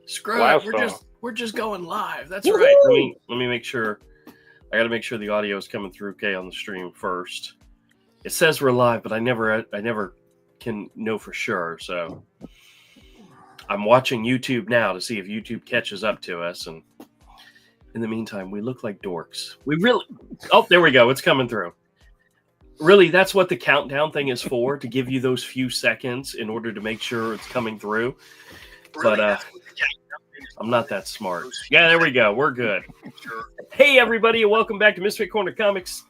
Screw it. We're just going live. That's Woo-hoo! right. Let me make sure. I got to make sure the audio is coming through okay on the stream first. It says we're live, but I never can know for sure. So I'm watching YouTube now to see if YouTube catches up to us. And in the meantime, we look like dorks. We really. Oh, there we go. It's coming through. Really, that's what the countdown thing is for, to give you those few seconds in order to make sure it's coming through. But I'm not that smart. Yeah, there we go. We're good. Hey, everybody, and welcome back to Misfit Corner Comics.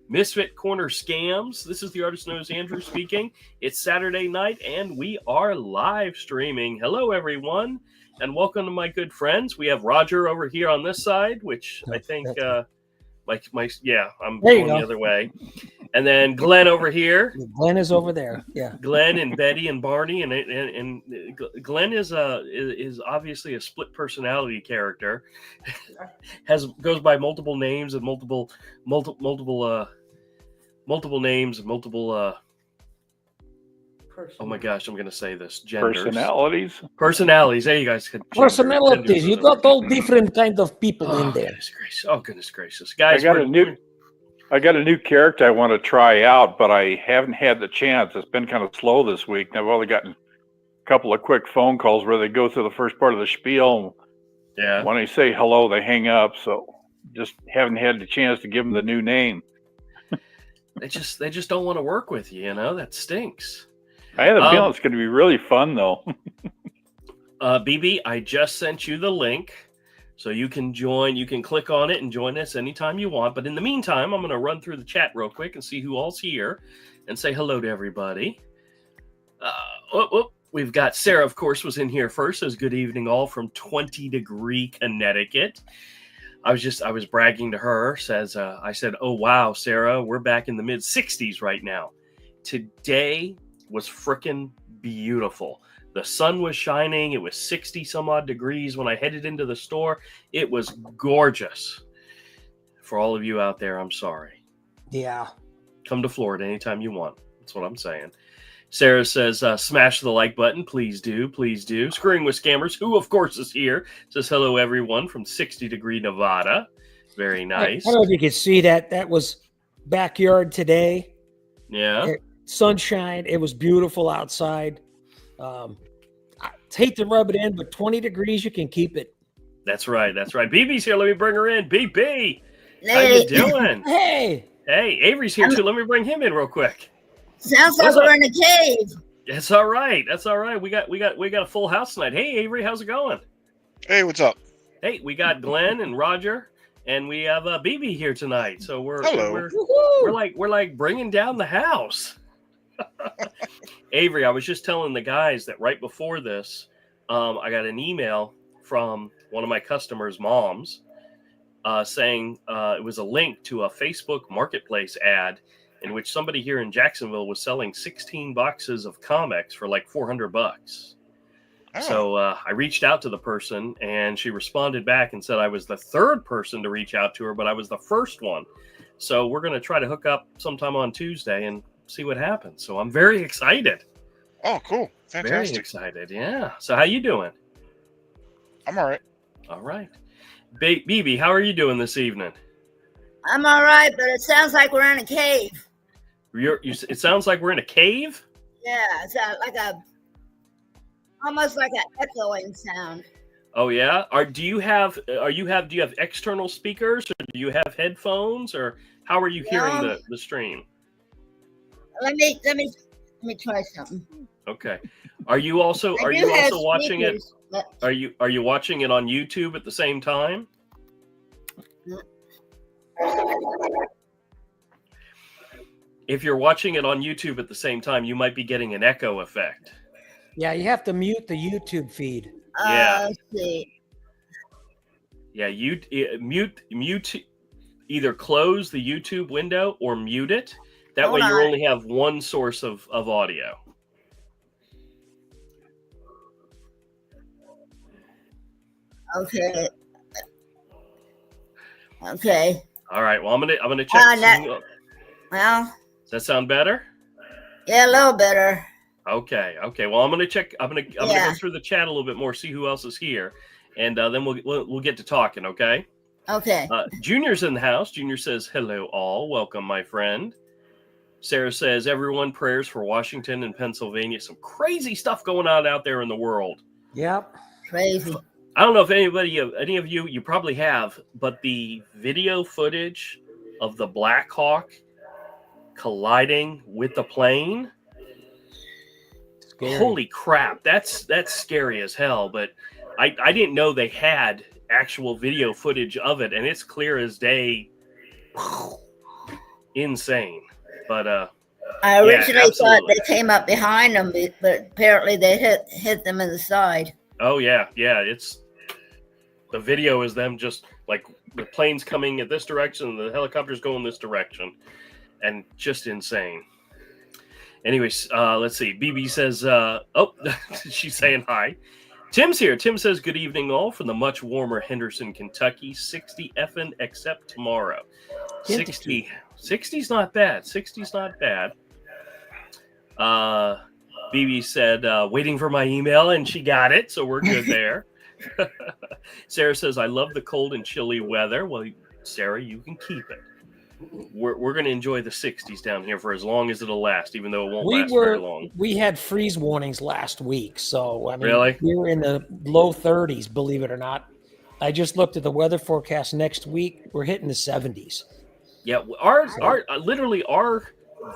Misfit Corner Scams. This is the artist known as Andrew speaking. It's Saturday night, and we are live streaming. Hello, everyone, and welcome to my good friends. We have Roger over here on this side, which I think... I'm going the other way. And then Glenn over here. Glenn is over there. Yeah. Glenn and Betty and Barney and Glenn is obviously a split personality character. Goes by multiple names and multiple names and multiple oh my gosh, I'm going to say this. Genders. Personalities. There you guys could. Personalities. You got all different kind of people in there. Goodness gracious. Guys, I got a new character I want to try out, but I haven't had the chance. It's been kind of slow this week. I've only gotten a couple of quick phone calls where they go through the first part of the spiel. Yeah. When I say hello, they hang up. So just haven't had the chance to give them the new name. They just don't want to work with you, that stinks. I had a feeling it's going to be really fun, though. BB, I just sent you the link, so you can join. You can click on it and join us anytime you want. But in the meantime, I'm going to run through the chat real quick and see who all's here and say hello to everybody. We've got Sarah, of course, was in here first. Says good evening, all from 20 degree Connecticut. I was bragging to her. I said, oh wow, Sarah, we're back in the mid 60s right now. Today was frickin' beautiful. The sun was shining. It was 60 some odd degrees when I headed into the store. It was gorgeous. For all of you out there, I'm sorry. Yeah. Come to Florida anytime you want. That's what I'm saying. Sarah says, smash the like button. Please do. Please do. Screwing with Scammers, who of course is here, says hello everyone from 60 degree Nevada. Very nice. I don't know if you can see that. That was backyard today. Yeah. Sunshine. It was beautiful outside. I hate to rub it in, but 20 degrees, you can keep it. That's right. BB's here. Let me bring her in. BB, how you doing? Hey, Avery's here too. Let me bring him in real quick. Sounds like we're in a cave. That's all right. We got a full house tonight. Hey, Avery, how's it going? Hey, what's up? Hey, we got Glenn and Roger, and we have BB here tonight. So we're like bringing down the house. Avery, I was just telling the guys that right before this, I got an email from one of my customers' moms saying it was a link to a Facebook Marketplace ad in which somebody here in Jacksonville was selling 16 boxes of comics for like $400. Oh. So I reached out to the person, and she responded back and said I was the third person to reach out to her, but I was the first one. So we're going to try to hook up sometime on Tuesday and see what happens. So I'm very excited. Oh, cool. Fantastic. Very excited. Yeah. So how you doing? I'm all right. All right. BB, how are you doing this evening? I'm all right, but it sounds like we're in a cave. It sounds like we're in a cave? Yeah, it's almost like an echoing sound. Oh yeah? Do you have external speakers, or do you have headphones, or how are you hearing the stream? Let me try something. Okay. Are you also watching it? Are you watching it on YouTube at the same time? If you're watching it on YouTube at the same time, you might be getting an echo effect. Yeah, you have to mute the YouTube feed. Yeah. Let's see. Yeah, mute. Either close the YouTube window or mute it. That way, you only have one source of audio. Okay. All right. Well, I'm gonna check. Well, does that sound better? Yeah, a little better. Okay. Well, I'm gonna check. I'm gonna Yeah. go through the chat a little bit more, see who else is here, and then we'll get to talking. Okay. Okay. Junior's in the house. Junior says, "Hello, all. Welcome, my friend." Sarah says, "Everyone, prayers for Washington and Pennsylvania. Some crazy stuff going on out there in the world." Yep. Crazy. I don't know if any of you probably have, but the video footage of the Black Hawk colliding with the plane. Scary. Holy crap, that's scary as hell. But I didn't know they had actual video footage of it, and it's clear as day. Insane. But I originally thought absolutely. they came up behind them, but apparently they hit them in the side. Oh yeah, it's the video is them just like the plane's coming at this direction, the helicopter's going this direction, and just insane. Anyways, let's see. BB says, she's saying hi. Tim's here. Tim says, good evening, all, from the much warmer Henderson, Kentucky. 60 effing except tomorrow. 60. 60's not bad. 60's not bad. BB said, waiting for my email, and she got it, so we're good there. Sarah says, I love the cold and chilly weather. Well, Sarah, you can keep it. We're going to enjoy the 60s down here for as long as it'll last, even though it won't last very long. We had freeze warnings last week, so I mean, really? We were in the low 30s, believe it or not. I just looked at the weather forecast next week. We're hitting the 70s. Yeah, our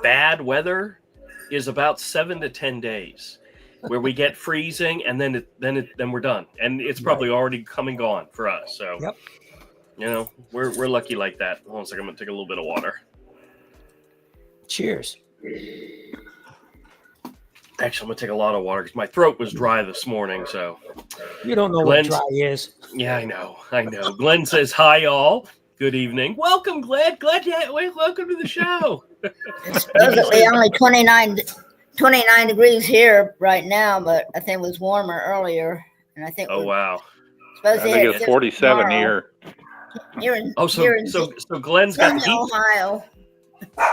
bad weather is about 7 to 10 days, where we get freezing, and then we're done, and it's probably already come and gone for us. So. Yep. You know, we're lucky like that. Hold on a second, I'm going to take a little bit of water. Cheers. Actually, I'm going to take a lot of water because my throat was dry this morning, so. You don't know what dry is. Yeah, I know. Glenn says, hi, all. Good evening. Welcome, Glenn. Welcome to the show. It's supposedly only 29 degrees here right now, but I think it was warmer earlier. And I think wow. I think it's 47 here. So Glenn's got the heat. Ohio.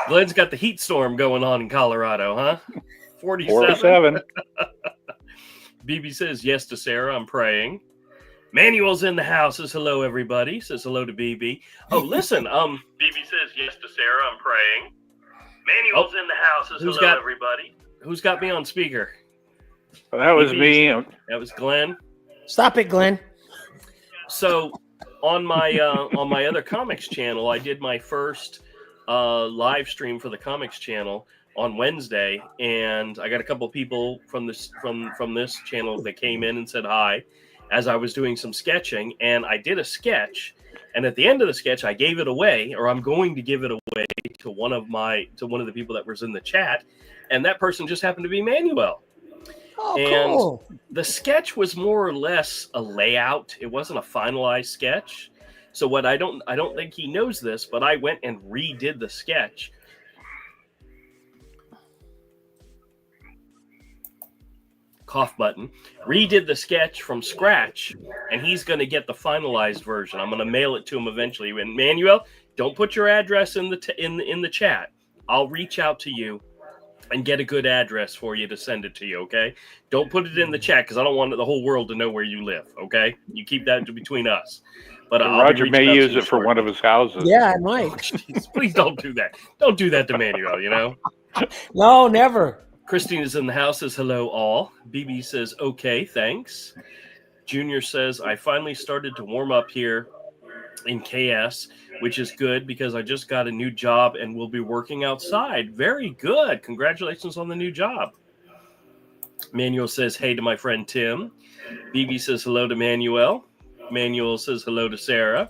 Glenn's got the heat storm going on in Colorado, huh? 47. BB says yes to Sarah. I'm praying. Manuel's in the house. Says hello, everybody. Says hello to BB. Oh, listen. BB says yes to Sarah. I'm praying. Manuel's in the house. Says hello, everybody. Who's got me on speaker? Well, that was me. That was Glenn. Stop it, Glenn. So. On my other comics channel, I did my first live stream for the comics channel on Wednesday, and I got a couple people from this channel that came in and said hi as I was doing some sketching, and I did a sketch, and at the end of the sketch, I gave it away, or I'm going to give it away to one of the people that was in the chat, and that person just happened to be Manuel. Oh, and cool. The sketch was more or less a layout. It wasn't a finalized sketch. So what I don't think he knows this, but I went and redid the sketch. Cough button. Redid the sketch from scratch, and he's going to get the finalized version. I'm going to mail it to him eventually. And Manuel, don't put your address in the chat. I'll reach out to you and get a good address for you to send it to you, okay? Don't put it in the chat because I don't want the whole world to know where you live, okay? You keep that between us. But Roger may use it for one of his houses. Yeah, I might. Oh, please don't do that. Don't do that to Manuel, you know? No, never. Christine is in the house, says hello, all. BB says, okay, thanks. Junior says, I finally started to warm up here in KS, which is good because I just got a new job and will be working outside. Very good. Congratulations on the new job. Manuel says, hey to my friend Tim. BB says hello to Manuel. Manuel says hello to Sarah.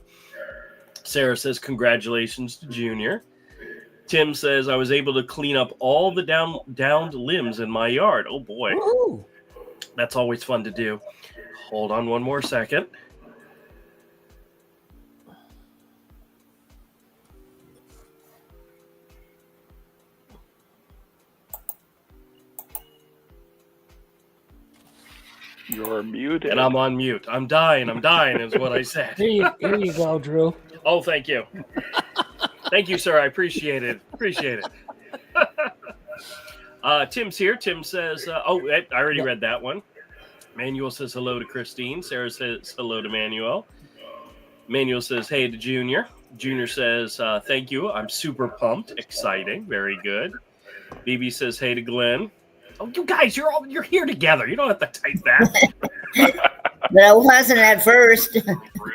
Sarah says congratulations to Junior. Tim says I was able to clean up all the downed limbs in my yard. Oh boy. Woo-hoo. That's always fun to do. Hold on one more second. You're muted. And I'm on mute. I'm dying is what I said. Here you go, Drew. Oh, thank you. Thank you, sir. I appreciate it. Tim's here. Tim says, I already read that one. Manuel says hello to Christine. Sarah says hello to Manuel. Manuel says, hey to Junior. Junior says, thank you. I'm super pumped. Exciting. Very good. BB says, hey to Glenn. Oh, you guys, you're here together. You don't have to type that. But I wasn't at first.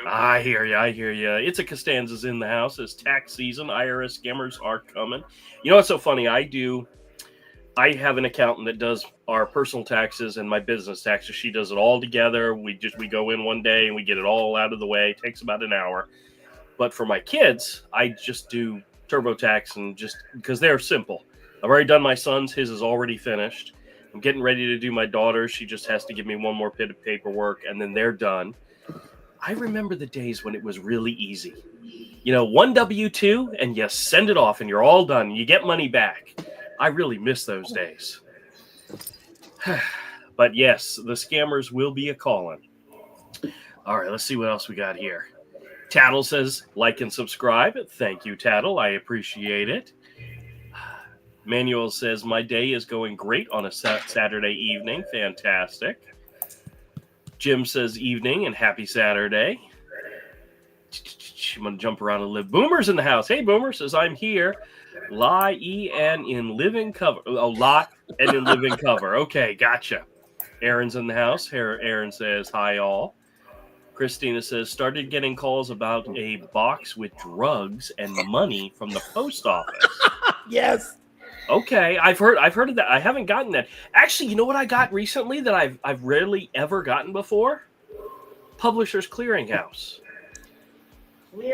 I hear you. It's a Costanza's in the house. It's tax season. IRS scammers are coming. You know what's so funny? I have an accountant that does our personal taxes and my business taxes. She does it all together. We go in one day and we get it all out of the way. It takes about an hour. But for my kids, I just do TurboTax, and just because they're simple. I've already done my son's. His is already finished. I'm getting ready to do my daughter's. She just has to give me one more bit of paperwork, and then they're done. I remember the days when it was really easy. One W-2, and you send it off, and you're all done. You get money back. I really miss those days. But yes, the scammers will be a-calling. All right, let's see what else we got here. Tattle says, like and subscribe. Thank you, Tattle. I appreciate it. Manuel says, my day is going great on a Saturday evening. Fantastic. Jim says, evening and happy Saturday. I'm going to jump around a little. Boomer's in the house. Hey, Boomer says, I'm here. Lie-en in living cover. Oh, lot and in living cover. Okay, gotcha. Aaron's in the house. Aaron says, hi, all. Christina says, started getting calls about a box with drugs and money from the post office. Yes. Okay, I've heard of that. I haven't gotten that. Actually, you know what I got recently that I've rarely ever gotten before? Publishers Clearinghouse.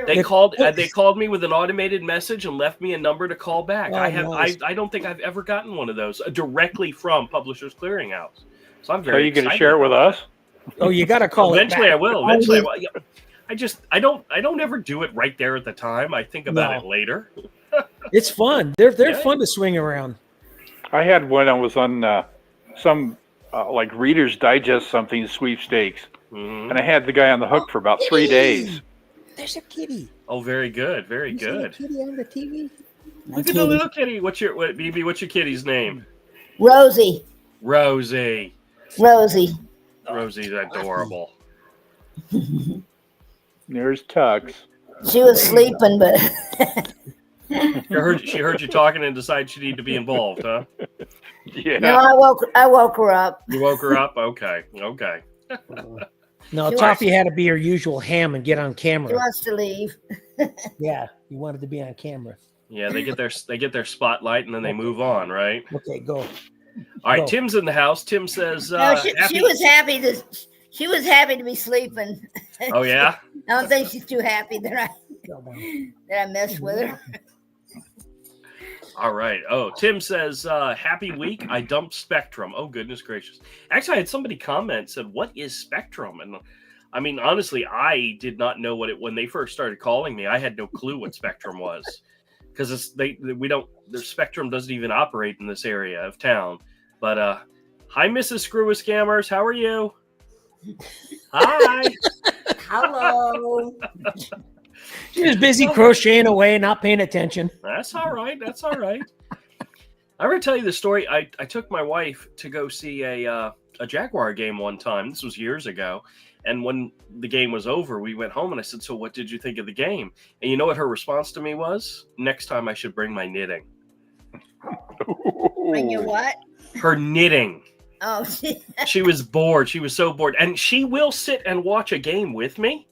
They called me with an automated message and left me a number to call back. Nice. I don't think I've ever gotten one of those directly from Publishers Clearinghouse. So I'm So very you going to excited share it with about us? Oh, you got to call it Eventually back. I will. Eventually I will. Yeah. I don't ever do it right there at the time. I think about it later. It's fun. They're Yeah. fun to swing around. I had one. I was on some like Reader's Digest something sweepstakes, Mhm. and I had the guy on the hook for about 3 days. There's a kitty. Oh, very good. Very You see good. the kitty on the TV? Look at the little kitty. What's your kitty's name? Rosie. Rosie. Rosie's adorable. There's Tux. She was sleeping, but She heard you talking and decided she needed to be involved, huh? Yeah. no, I woke her up. You woke her up? Okay. No, She Toffee had to be her usual ham and get on She camera. wants to leave. Yeah, you wanted to be on camera. Yeah, they get their spotlight and then they move on, right? Okay, go. All right, Go. Tim's in the house. Tim says, No, she was happy to. She was happy to be sleeping. Oh yeah. I don't think she's too happy that I messed with her. All right. Oh, Tim says, happy week. I dumped Spectrum. Oh, goodness gracious. Actually, I had somebody comment, said, what is Spectrum? And I mean, honestly, I did not know when they first started calling me, I had no clue what Spectrum was. Because the Spectrum doesn't even operate in this area of town. But hi, Mrs. Screw with Scammers. How are you? Hi. Hello. She was busy crocheting away, not paying attention. That's all right. I ever tell you the story? I took my wife to go see a Jaguar game one time. This was years ago. And when the game was over, we went home and I said, so what did you think of the game? And you know what her response to me was? Next time I should bring my knitting. Bring your what? Her knitting. Oh, She was bored. She was so bored. And she will sit and watch a game with me,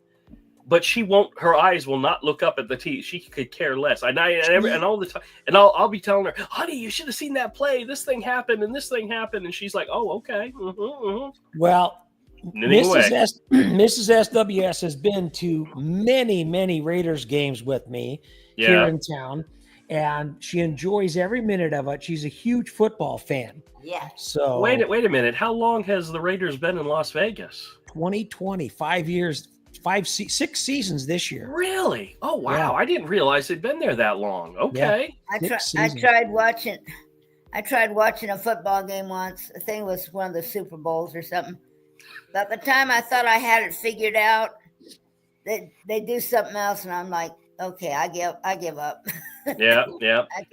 but she won't. Her eyes will not look up at the TV. She could care less. And all the time, and I'll be telling her, honey, you should have seen that play. This thing happened, and this thing happened. And she's like, oh, okay. Well, Knitting away. Mrs. SWS has been to many, many Raiders games with me here in town, and she enjoys every minute of it. She's a huge football fan. yeah. So Wait a minute. How long has the Raiders been in Las Vegas? 2020, 5 years, 6 seasons this year. Really? Oh, wow. Yeah. I didn't realize they'd been there that long. Okay. I tried watching a football game once. I think it was one of the Super Bowls or something. But by the time I thought I had it figured out, they do something else, and I'm like, okay, I give up. Yeah.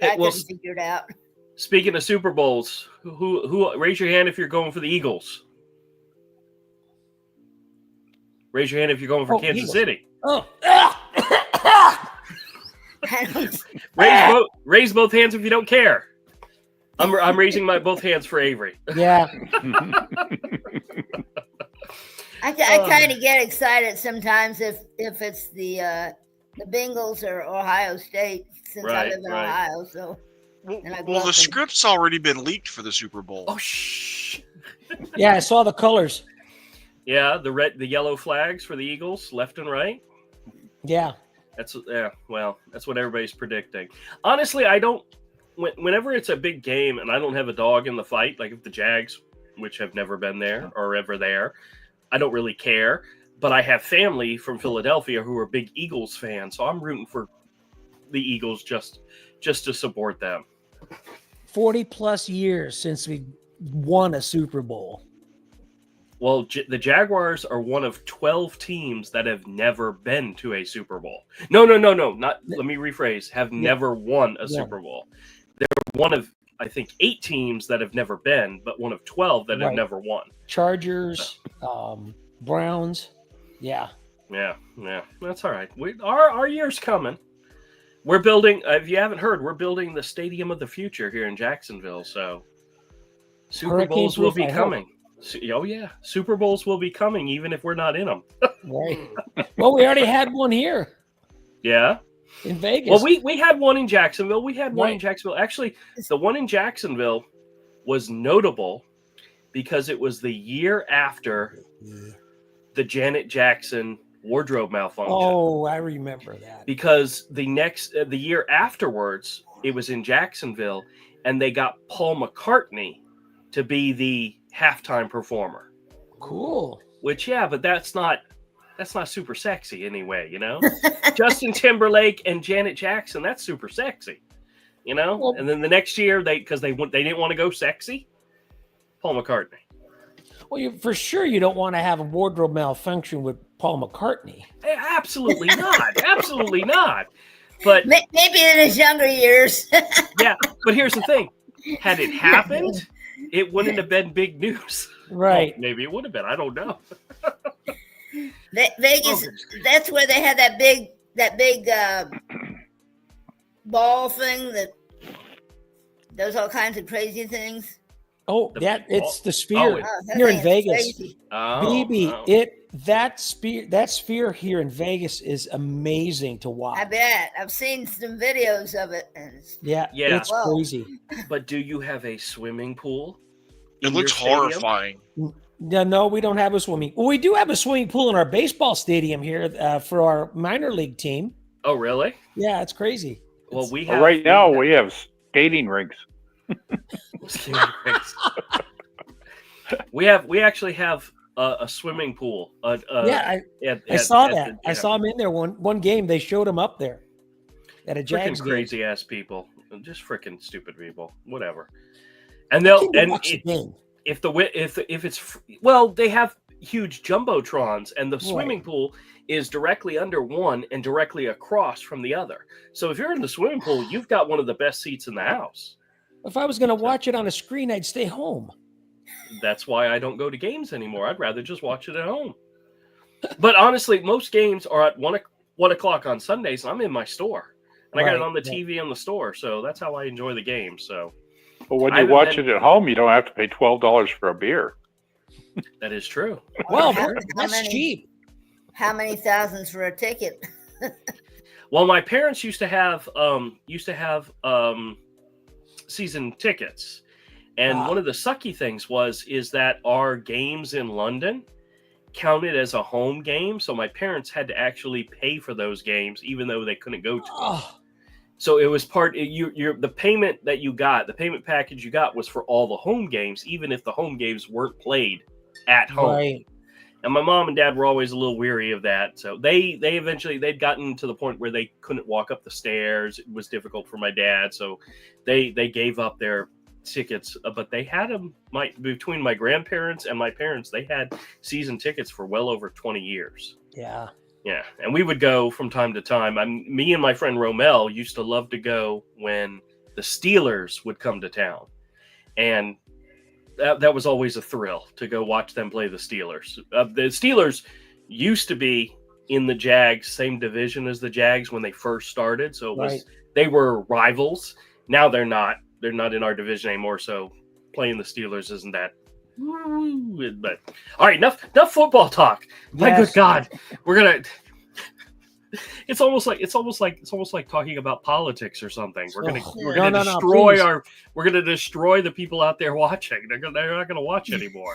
I couldn't figure it out. Speaking of Super Bowls, who raise your hand if you're going for the Eagles? Raise your hand if you're going for Kansas Eagles. City. Oh. Raise both hands if you don't care. I'm raising my both hands for Avery. Yeah. I kind of get excited sometimes if it's the Bengals or Ohio State, since I live in Ohio. So, well, the script's already been leaked for the Super Bowl. Oh, shh. Yeah, I saw the colors. Yeah, the yellow flags for the Eagles, left and right. Yeah. That's what everybody's predicting. Honestly, I don't. Whenever it's a big game and I don't have a dog in the fight, like if the Jags, which have never been there or ever there, I don't really care. But I have family from Philadelphia who are big Eagles fans, so I'm rooting for the Eagles just to support them. 40 plus years since we won a Super Bowl. Well, the Jaguars are one of 12 teams that have never been to a Super Bowl. No. Not. Let me rephrase. Have never won a Super Bowl. They're one of, I think, 8 teams that have never been, but one of 12 that have never won. Chargers, Browns. Yeah. That's all right. Our year's coming. We're building. If you haven't heard, we're building the Stadium of the Future here in Jacksonville. So Super Bowls will be coming. Oh yeah, Super Bowls will be coming, even if we're not in them. Right. Well, we already had one here. Yeah. In Vegas. Well, we had one in Jacksonville. Actually, the one in Jacksonville was notable because it was the year after the Janet Jackson wardrobe malfunction. Oh, I remember that. Because the year afterwards, it was in Jacksonville, and they got Paul McCartney to be the halftime performer. Cool. Which, but that's not super sexy anyway, you know? Justin Timberlake and Janet Jackson, that's super sexy, you know? Well, and then the next year, because they didn't want to go sexy, Paul McCartney. Well, for sure you don't want to have a wardrobe malfunction with Paul McCartney. Absolutely not. Absolutely not. But maybe in his younger years. Yeah, but here's the thing. Had it happened, it wouldn't have been big news. Right. Well, maybe it would have been. I don't know. Vegas, that's where they had that big ball thing that does all kinds of crazy things. Oh, it's the Sphere here in Vegas. That sphere here in Vegas is amazing to watch. I bet. I've seen some videos of it. And it's crazy. But do you have a swimming pool? It looks horrifying. No, we don't have a swimming. Well, we do have a swimming pool in our baseball stadium here for our minor league team. Oh, really? Yeah, it's crazy. Well, we have skating rinks. We actually have a swimming pool. I saw that. I saw him in there one game. They showed him up there at a Jags game. Crazy ass people, just freaking stupid people. Whatever. And if they have huge jumbotrons, and the swimming pool is directly under one and directly across from the other. So if you're in the swimming pool, you've got one of the best seats in the house. If I was going to watch it on a screen, I'd stay home. That's why I don't go to games anymore. I'd rather just watch it at home. But honestly, most games are at 1 o'clock on Sundays, and I'm in my store. And I got it on the TV in the store, so that's how I enjoy the game. So, but when you watch it at home, you don't have to pay $12 for a beer. That is true. Well, that's cheap. How many thousands for a ticket? Well, my parents used to have season tickets, and one of the sucky things is that our games in London counted as a home game, so my parents had to actually pay for those games, even though they couldn't go to them. So it was the payment that you got, the payment package you got was for all the home games, even if the home games weren't played at home. Right. And my mom and dad were always a little weary of that. So they'd gotten to the point where they couldn't walk up the stairs. It was difficult for my dad. So they gave up their tickets, but they had them between my grandparents and my parents. They had season tickets for well over 20 years. Yeah. Yeah. And we would go from time to time. Me and my friend Romel used to love to go when the Steelers would come to town, and that was always a thrill to go watch them play the Steelers. The Steelers used to be in the Jags, same division as the Jags when they first started, so it was they were rivals. Now they're not. They're not in our division anymore, so playing the Steelers isn't that. But all right, enough football talk. My good God, we're gonna. It's almost like talking about politics or something. We're gonna destroy the people out there watching. They're not gonna watch anymore.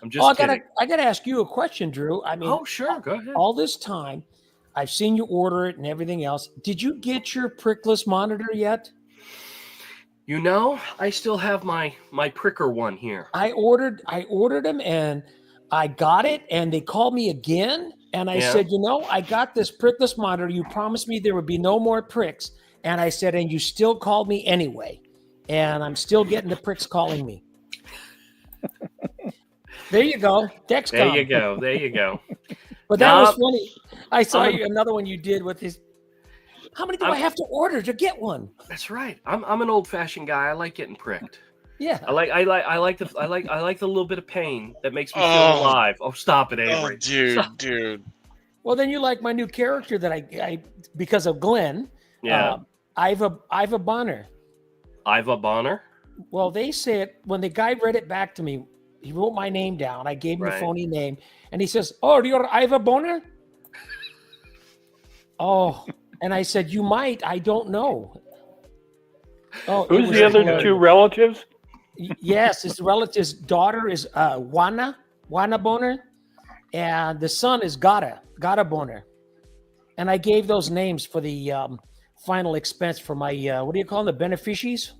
I'm just kidding. I gotta ask you a question, Drew. I mean, sure, go ahead. All this time, I've seen you order it and everything else. Did you get your prickless monitor yet? You know, I still have my pricker one here. I ordered them and I got it, and they called me again. And I said, I got this prickless monitor. You promised me there would be no more pricks. And I said, and you still called me anyway. And I'm still getting the pricks calling me. There you go. Dexcom. There you go. But that was funny. I saw another one you did with his. How many do I have to order to get one? That's right. I'm an old-fashioned guy. I like getting pricked. Yeah. I like the little bit of pain that makes me feel alive. Oh, stop it, Avery. Oh, dude. Well, then you like my new character that I because of Glenn. Yeah. Iva Bonner. Iva Bonner? Well, they said when the guy read it back to me, he wrote my name down. I gave him the phony name, and he says, "Oh, you're Iva Bonner?" Oh, and I said, "You might. I don't know." Oh, who's the other two relatives? Yes, his relative's daughter is Juana Bonner, and the son is Gata Bonner. And I gave those names for the final expense for my what do you call them, the beneficiaries?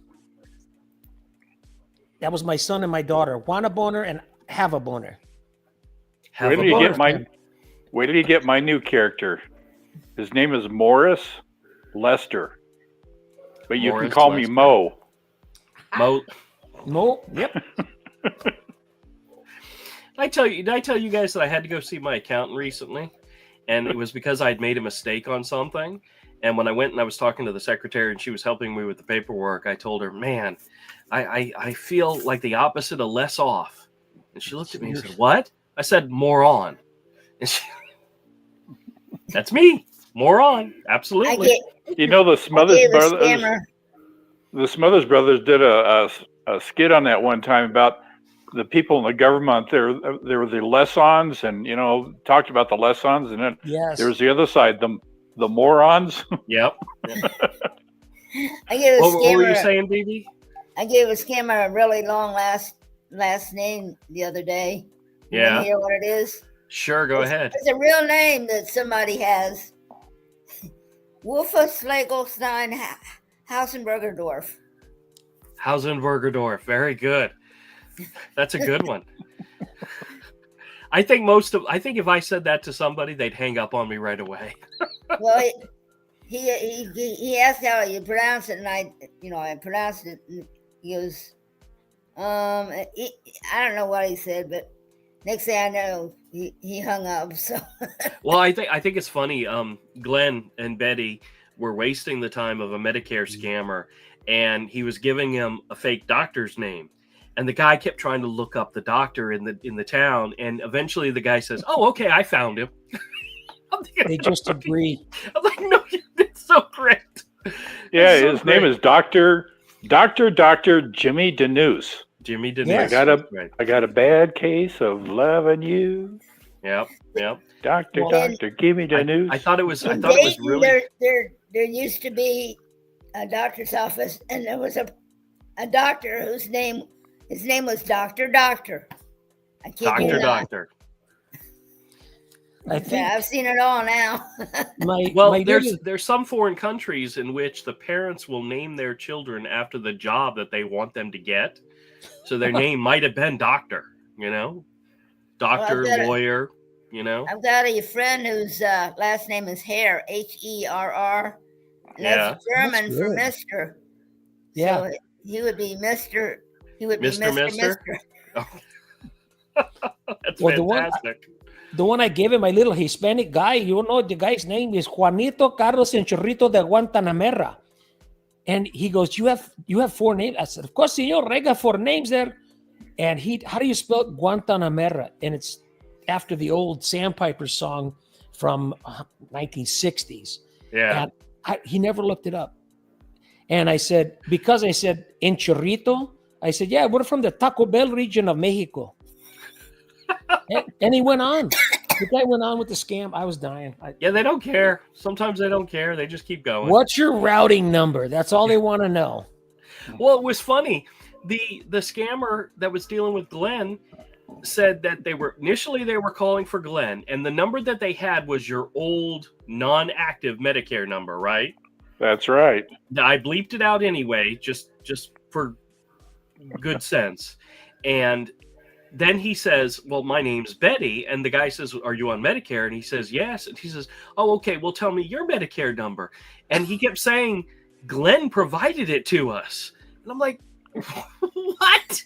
That was my son and my daughter, Juana Bonner and Hava Bonner. Wait till you get my new character. His name is Morris Lester, but you can call me Mo. Mo, yep. Did I tell you guys that I had to go see my accountant recently? And it was because I'd made a mistake on something. And when I went and I was talking to the secretary and she was helping me with the paperwork, I told her, man, I feel like the opposite of less off. And she looked at me and said, what? I said, moron. And that's me. Moron. Absolutely. The Smothers Brothers. The Smothers Brothers did a skit on that one time about the people in the government. There were the less-ons, and talked about the less-ons, and then there's the other side, the morons. Yep. I gave a what were you saying, BB? I gave a scammer a really long last name the other day. You Yeah. want to hear what it is? Sure, go ahead. It's a real name that somebody has. Wolfa Slagelstein Hausenbergerdorf. Hausenbergerdorf. Very good. That's a good one. I think if I said that to somebody, they'd hang up on me right away. Well, he asked how you pronounce it, and I pronounced it. And he goes, I don't know what he said, but next thing I know, he hung up. So. Well, I think it's funny. Glenn and Betty were wasting the time of a Medicare scammer, and he was giving him a fake doctor's name. And the guy kept trying to look up the doctor in the town, and eventually the guy says, "Oh, okay, I found him." They just agree. I'm like, no, it's so great. Yeah, his name is Dr. Jimmy Denuse. Jimmy Denuse. Yes. I got a bad case of loving you. Yep. Doctor, give me the news. I thought it was really. There used to be a doctor's office, and there was a doctor his name was Doctor. I kid you not. Doctor. I've seen it all now. There's some foreign countries in which the parents will name their children after the job that they want them to get. So their name might have been Doctor, Doctor, lawyer, I've got a friend whose last name is Herr, Herr. And that's German for Mr. Yeah. So he would be Mr. He would Mr. be Mr. Oh. That's fantastic. The one I gave him, my little Hispanic guy, the guy's name is Juanito Carlos Enchorrito de Guantanamera. And he goes, you have 4 names. I said, of course, senor, I got 4 names there. And how do you spell Guantanamera? And it's after the old Sandpiper song from 1960s. Yeah. And he never looked it up. And I said, because I said en Chorrito, I said, yeah, we're from the Taco Bell region of Mexico. and he went on. The guy went on with the scam. I was dying. Yeah, they don't care. Sometimes they don't care. They just keep going. What's your routing number? That's all they want to know. Well, it was funny. The scammer that was dealing with Glenn said that they were calling for Glenn, and the number that they had was your old non-active Medicare number, right? That's right. I bleeped it out anyway, just for good sense. And then he says, well, my name's Betty. And the guy says, are you on Medicare? And he says, yes. And he says, oh, okay, well, tell me your Medicare number. And he kept saying, Glenn provided it to us. And I'm like, what?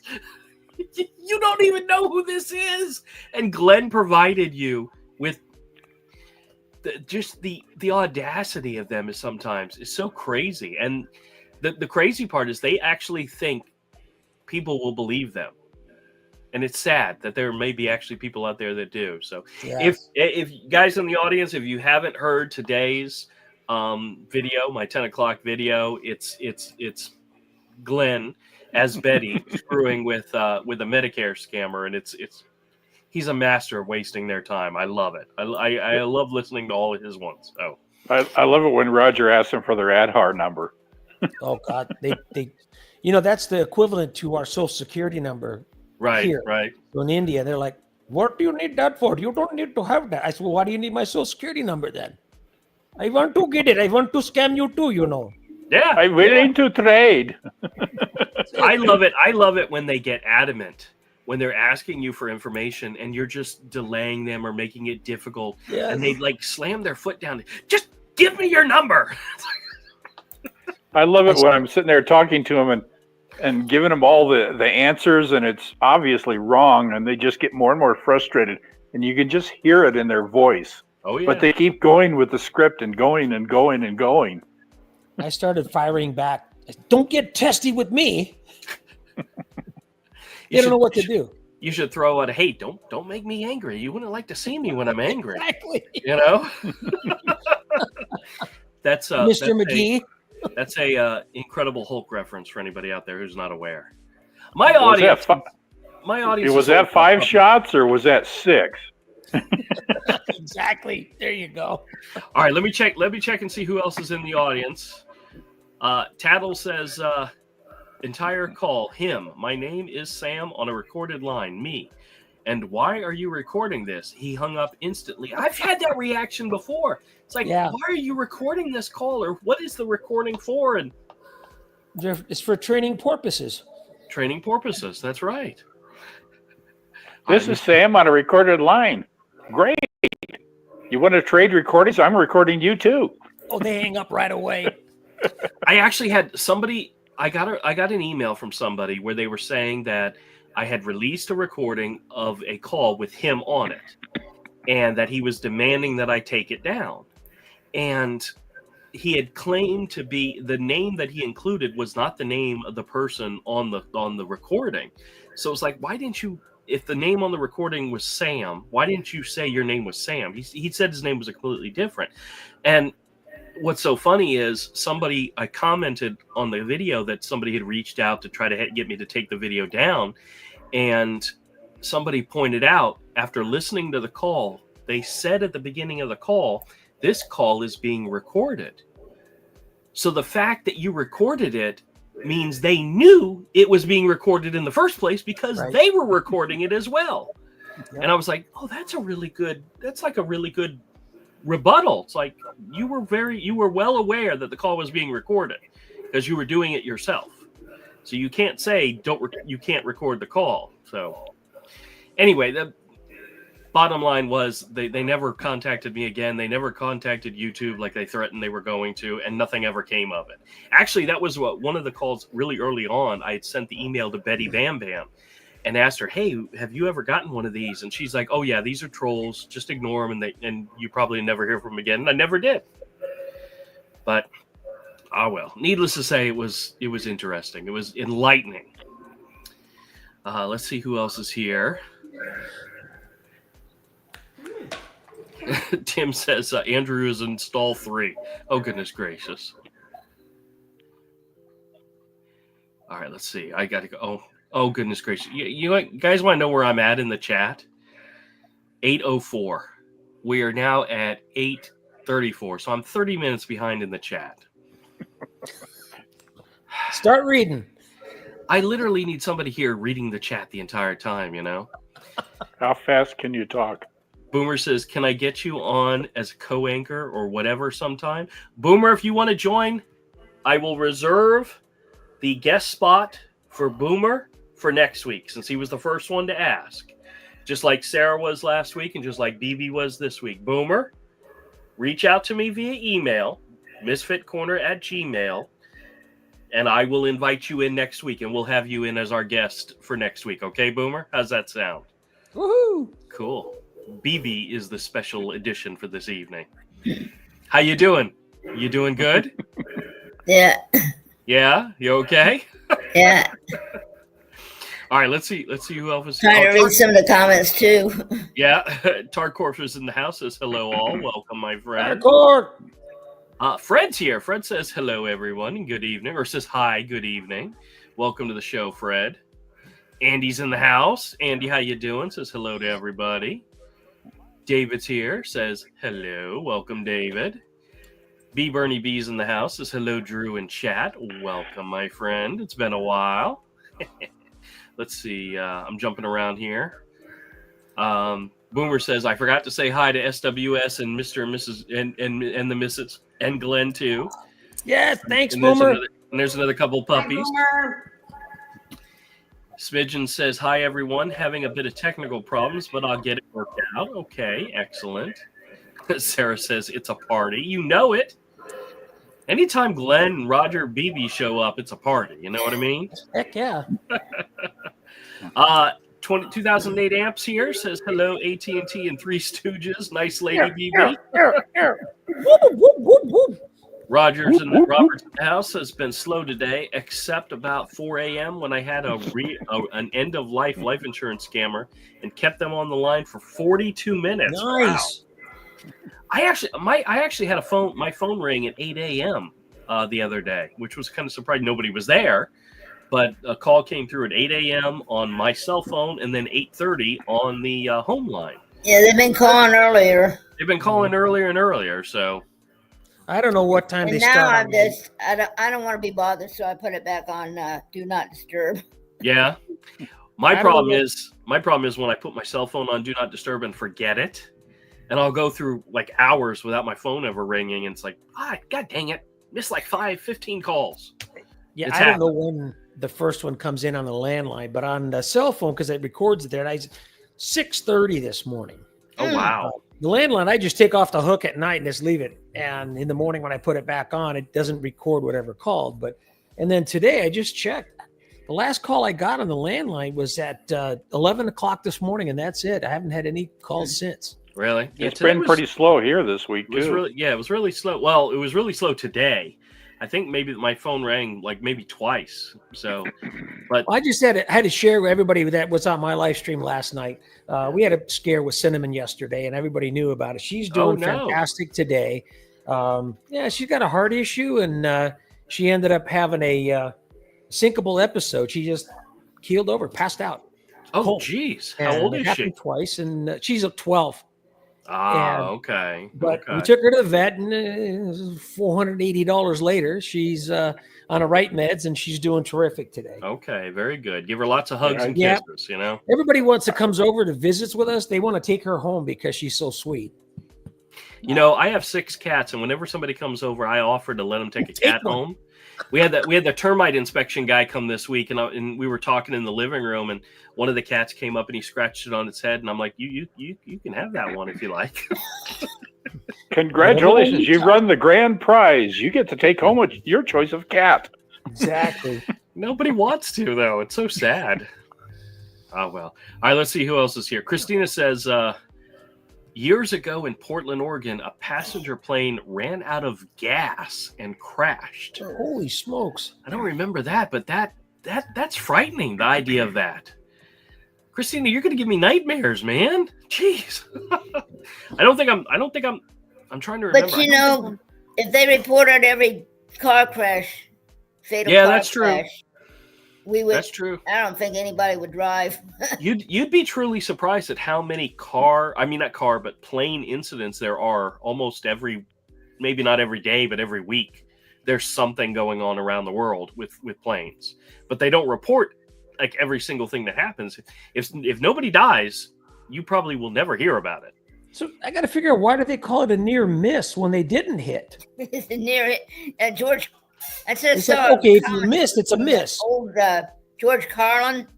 You don't even know who this is. And Glenn provided you with the audacity of them is so crazy. And the crazy part is they actually think people will believe them. And it's sad that there may be actually people out there that do. So if guys in the audience, if you haven't heard today's video, my 10 o'clock video, it's Glenn as Betty screwing with a Medicare scammer. And he's a master of wasting their time. I love it. I love listening to all of his ones. Oh, I love it when Roger asks them for their Aadhaar number. Oh God. They that's the equivalent to our Social Security number. Right, here. Right. So in India, they're like, what do you need that for? You don't need to have that. I said, well, why do you need my Social Security number then? I want to get it. I want to scam you too, Yeah. I'm willing to trade. I love it. I love it when they get adamant, when they're asking you for information and you're just delaying them or making it difficult. Yes. And they like slam their foot down. Just give me your number. I love it when I'm sitting there talking to them and giving them all the answers, and it's obviously wrong, and they just get more and more frustrated, and you can just hear it in their voice. Oh yeah. But they keep going with the script and going and going and going. I started firing back. Don't get testy with me. You don't know what to do. You should throw out, hey, don't make me angry. You wouldn't like to see me when I'm angry. Exactly. That's Mr. McGee. That's a Incredible Hulk reference for anybody out there who's not aware. My audience. Was that 5 shots or was that 6? Exactly. There you go. All right, let me check and see who else is in the audience. Tattle says, entire call, him. My name is Sam on a recorded line, me. And why are you recording this? He hung up instantly. I've had that reaction before. It's like, why are you recording this call? Or what is the recording for? And it's for training purposes. Training purposes. That's right. This is Sam on a recorded line. Great. You want to trade recordings? I'm recording you too. Oh, they hang up right away. I actually had somebody. I got an email from somebody where they were saying that I had released a recording of a call with him on it, and that he was demanding that I take it down. And he had claimed to be the name that he included was not the name of the person on the recording. So it's like, why didn't you? If the name on the recording was Sam, why didn't you say your name was Sam? He said his name was completely different. And what's so funny is I commented on the video that somebody had reached out to try to get me to take the video down. And somebody pointed out after listening to the call, they said at the beginning of the call, this call is being recorded. So the fact that you recorded it means they knew it was being recorded in the first place because they were recording it as well. Yep. And I was like, oh, that's like a really good rebuttal. It's like you were well aware that the call was being recorded because you were doing it yourself. So you can't say you can't record the call. So anyway, the bottom line was they never contacted me again. They never contacted YouTube like they threatened they were going to, and nothing ever came of it. Actually, that was one of the calls really early on. I had sent the email to Betty Bam Bam and asked her, hey, have you ever gotten one of these? And she's like, oh yeah, these are trolls. Just ignore them, and you probably never hear from them again. And I never did. But Ah, well, needless to say, it was interesting. It was enlightening. Let's see who else is here. Tim says Andrew is in stall 3. Oh, goodness gracious. All right, let's see. I got to go. Oh, goodness gracious. You guys want to know where I'm at in the chat? 8:04. We are now at 8:34. So I'm 30 minutes behind in the chat. Start reading. I literally need somebody here reading the chat the entire time, you know? How fast can you talk? Boomer says, can I get you on as a co-anchor or whatever sometime? Boomer, if you want to join, I will reserve the guest spot for Boomer for next week, since he was the first one to ask. Just like Sarah was last week and just like BB was this week. Boomer, reach out to me via email, misfitcorner@gmail.com, and I will invite you in next week, and we'll have you in as our guest for next week. Okay, Boomer? How's that sound? Woohoo! Cool. BB is the special edition for this evening. How you doing? You doing good? Yeah. Yeah? You okay? Yeah. All right, let's see who else is Trying to read some of the comments too. Yeah. Tarkorf is in the house, says hello all. Welcome, my friend. Tarkorf! Fred's here. Fred says hello, everyone, and good evening, or says hi, good evening. Welcome to the show, Fred. Andy's in the house. Andy, how you doing? Says hello to everybody. David's here. Says hello. Welcome, David. B. Bernie B's in the house. Says hello, Drew in chat. Welcome, my friend. It's been a while. Let's see. I'm jumping around here. Boomer says, I forgot to say hi to SWS and Mr. and Mrs. and the Misses and Glenn too. Yes, thanks, And Boomer. there's another couple puppies. Smidgen says, hi, everyone. Having a bit of technical problems, but I'll get it worked out. Okay, excellent. Sarah says, it's a party. You know it. Anytime Glenn, Roger, BB show up, it's a party. You know what I mean? Heck yeah. 2008 Amps here says, hello, AT&T and Three Stooges. Nice lady, BB. Robert's in the house has been slow today, except about 4 a.m. when I had an end-of-life life insurance scammer and kept them on the line for 42 minutes. Nice. Wow. I actually had my phone ring at 8 a.m. The other day, which was kind of surprising. Nobody was there, but a call came through at 8 a.m. on my cell phone and then 8:30 on the home line. Yeah, they've been calling earlier. They've been calling earlier and earlier, so. I don't know what time And they now start. I don't want to be bothered, so I put it back on Do Not Disturb. Yeah. My problem is when I put my cell phone on Do Not Disturb and forget it, and I'll go through like hours without my phone ever ringing, and it's like, God dang it, missed like 15 calls. Yeah, It's I don't know when the first one comes in on the landline, but on the cell phone, because it records it there, 6:30 this morning. Oh, wow. The landline, I just take off the hook at night and just leave it. And in the morning when I put it back on, it doesn't record whatever called. And then today I just checked. The last call I got on the landline was at 11 o'clock this morning, and that's it. I haven't had any calls since. Really? Yeah, it's been pretty slow here this week, too. It was really slow. Well, it was really slow today. I think maybe my phone rang like maybe twice. So, but I just had to share with everybody that was on my live stream last night. We had a scare with Cinnamon yesterday, and everybody knew about it. She's doing fantastic today. She's got a heart issue, and she ended up having a syncopal episode. She just keeled over, passed out. Oh, geez. How old is she? Twice, and she's 12. Okay. But we took her to the vet, and $480 later, she's on the right meds, and she's doing terrific today. Okay, very good. Give her lots of hugs and kisses, you know? Everybody comes over to visits with us. They want to take her home because she's so sweet. You know, I have 6 cats, and whenever somebody comes over, I offer to let them take a cat home. We had the termite inspection guy come this week, and we were talking in the living room, and one of the cats came up and he scratched it on its head, and I'm like, you can have that one if you like. Congratulations, you run the grand prize. You get to take home your choice of cat. Exactly. Nobody wants to, though. It's so sad. Oh, well. All right, let's see who else is here. Christina says, years ago in Portland, Oregon, a passenger plane ran out of gas and crashed. Holy smokes! I don't remember that, but that's frightening. The idea of that, Christina, you're going to give me nightmares, man. Jeez. I'm trying to remember. But you know, if they reported every car crash, fatal car that's crash, true. we would. That's true. I don't think anybody would drive. You'd be truly surprised at how many plane incidents there are almost maybe not every day, but every week. There's something going on around the world with planes, but they don't report like every single thing that happens. If nobody dies, you probably will never hear about it. So I got to figure out, why do they call it a near miss when they didn't hit? It's near it. George, I said, it's like, okay, if you missed, it's a miss. Old George Carlin.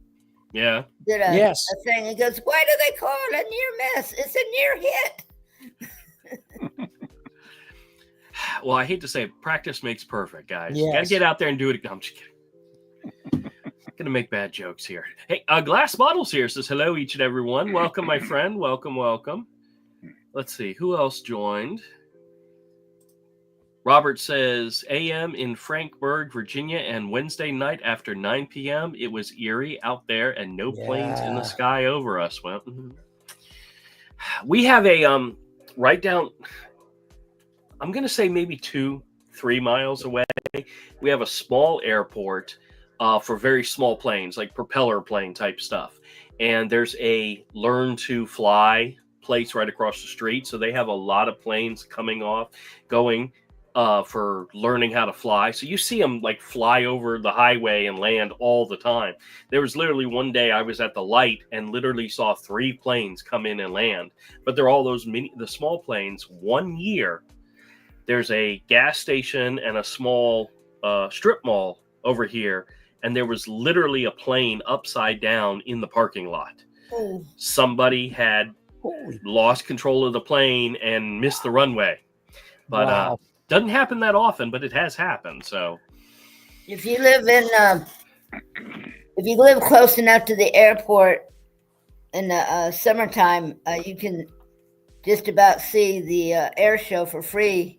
Yeah. Did a thing. He goes, why do they call it a near miss? It's a near hit. Well, I hate to say it, practice makes perfect, guys. Yes. Got to get out there and do it. I'm just kidding. Gonna make bad jokes here. Hey, Glass Bottles here says hello, each and every one. Welcome, my friend. Welcome. Let's see who else joined. Robert says AM in Frankfurt, Virginia, and Wednesday night after 9 p.m. It was eerie out there and no planes in the sky over us. Well, we have a right down. I'm gonna say maybe 2-3 miles away. We have a small airport. For very small planes, like propeller plane type stuff. And there's a learn to fly place right across the street. So they have a lot of planes going for learning how to fly. So you see them like fly over the highway and land all the time. There was literally one day I was at the light and literally saw 3 planes come in and land. But they're all the small planes. 1 year, there's a gas station and a small strip mall over here. And there was literally a plane upside down in the parking lot. Oh. Somebody had lost control of the plane and missed the runway. But doesn't happen that often, but it has happened. So if you live close enough to the airport in the summertime, you can just about see the air show for free.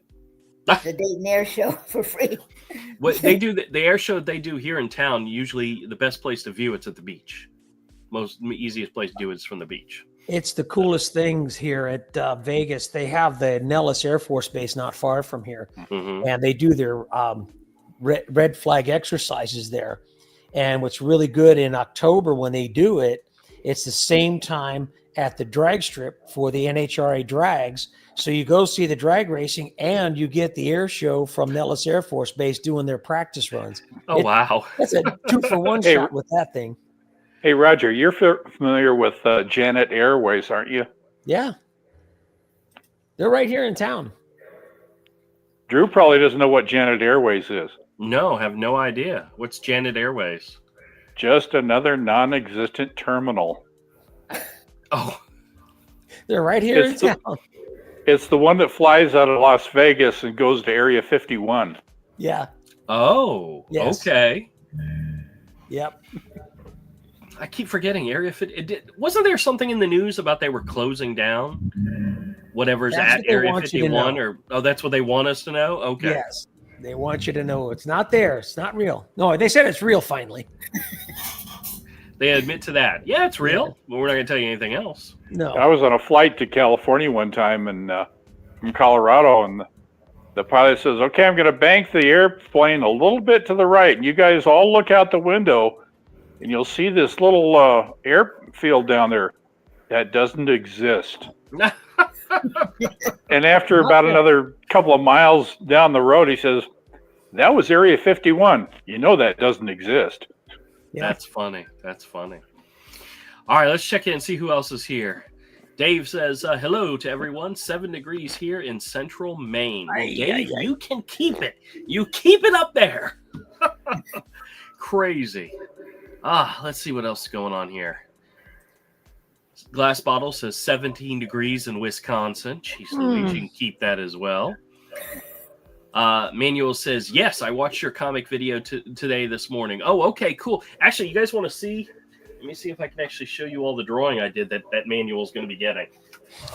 The Dayton Air Show for free. What they do, the air show they do here in town, usually the best place to view it's at the beach. Easiest place to do it is from the beach. It's the coolest things here at Vegas. They have the Nellis Air Force Base not far from here, and they do their red flag exercises there. And what's really good in October when they do it, it's the same time at the drag strip for the NHRA drags. So you go see the drag racing and you get the air show from Nellis Air Force Base doing their practice runs. Wow. That's a 2-for-1 shot with that thing. Hey, Roger, you're familiar with Janet Airways, aren't you? Yeah. They're right here in town. Drew probably doesn't know what Janet Airways is. No, have no idea. What's Janet Airways? Just another non-existent terminal. Oh. They're right here in town. It's the one that flies out of Las Vegas and goes to Area 51. Yeah. Oh, yes. Okay. Yep. I keep forgetting Area 50. Wasn't there something in the news about they were closing down whatever's at Area 51? That's what they want us to know? Okay. Yes. They want you to know it's not there. It's not real. No, they said it's real finally. They admit to that. Yeah, it's real. But we're not going to tell you anything else. No. I was on a flight to California one time from Colorado, and the pilot says, okay, I'm going to bank the airplane a little bit to the right, and you guys all look out the window, and you'll see this little airfield down there that doesn't exist. And after about another couple of miles down the road, he says, that was Area 51. You know that doesn't exist. Yeah. That's funny. All right, let's check in and see who else is here. Dave says, hello to everyone. 7 degrees here in central Maine. Well, Dave, you can keep it. You keep it up there. Crazy. Let's see what else is going on here. Glass Bottle says 17 degrees in Wisconsin. Jeez Louise, you can keep that as well. Manuel says, yes, I watched your comic video today this morning. Oh, okay, cool. Actually, you guys want to see? Let me see if I can actually show you all the drawing I did that Manuel's going to be getting.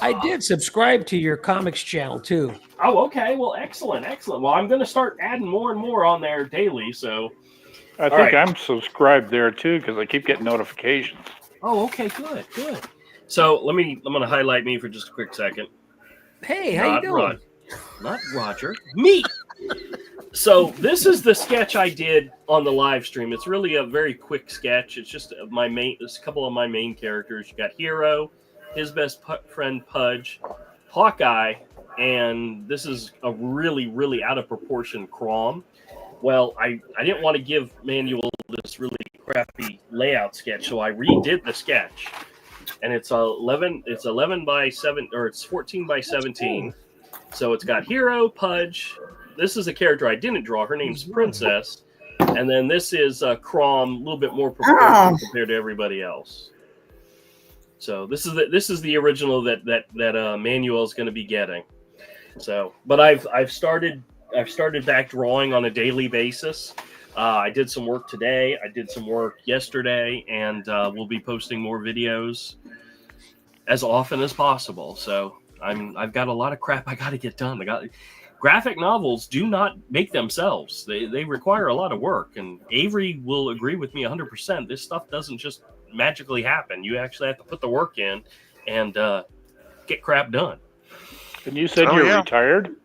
I did subscribe to your comics channel too. Oh, okay. Well, excellent. Well, I'm going to start adding more and more on there daily. So I think I'm subscribed there too because I keep getting notifications. Oh, okay. Good. So I'm going to highlight me for just a quick second. Hey, how you doing? Not Roger. Me. So this is the sketch I did on the live stream. It's really a very quick sketch. It's just it's a couple of my main characters. You got Hero, his best friend Pudge, Hawkeye, and this is a really, really out of proportion Crom. Well, I didn't want to give Manuel this really crappy layout sketch, so I redid the sketch. And it's 11 by 7, or it's 14 by 17. So it's got Hero, Pudge. This is a character I didn't draw. Her name's Princess. And then this is Crom, a little bit more proportional compared to everybody else. So this is the original that Manuel's going to be getting. So, but I've started back drawing on a daily basis. I did some work today. I did some work yesterday, and we'll be posting more videos as often as possible. So I've got a lot of crap I got to get done. Graphic novels do not make themselves. They require a lot of work, and Avery will agree with me 100%. This stuff doesn't just magically happen. You actually have to put the work in and get crap done. And you said you're retired?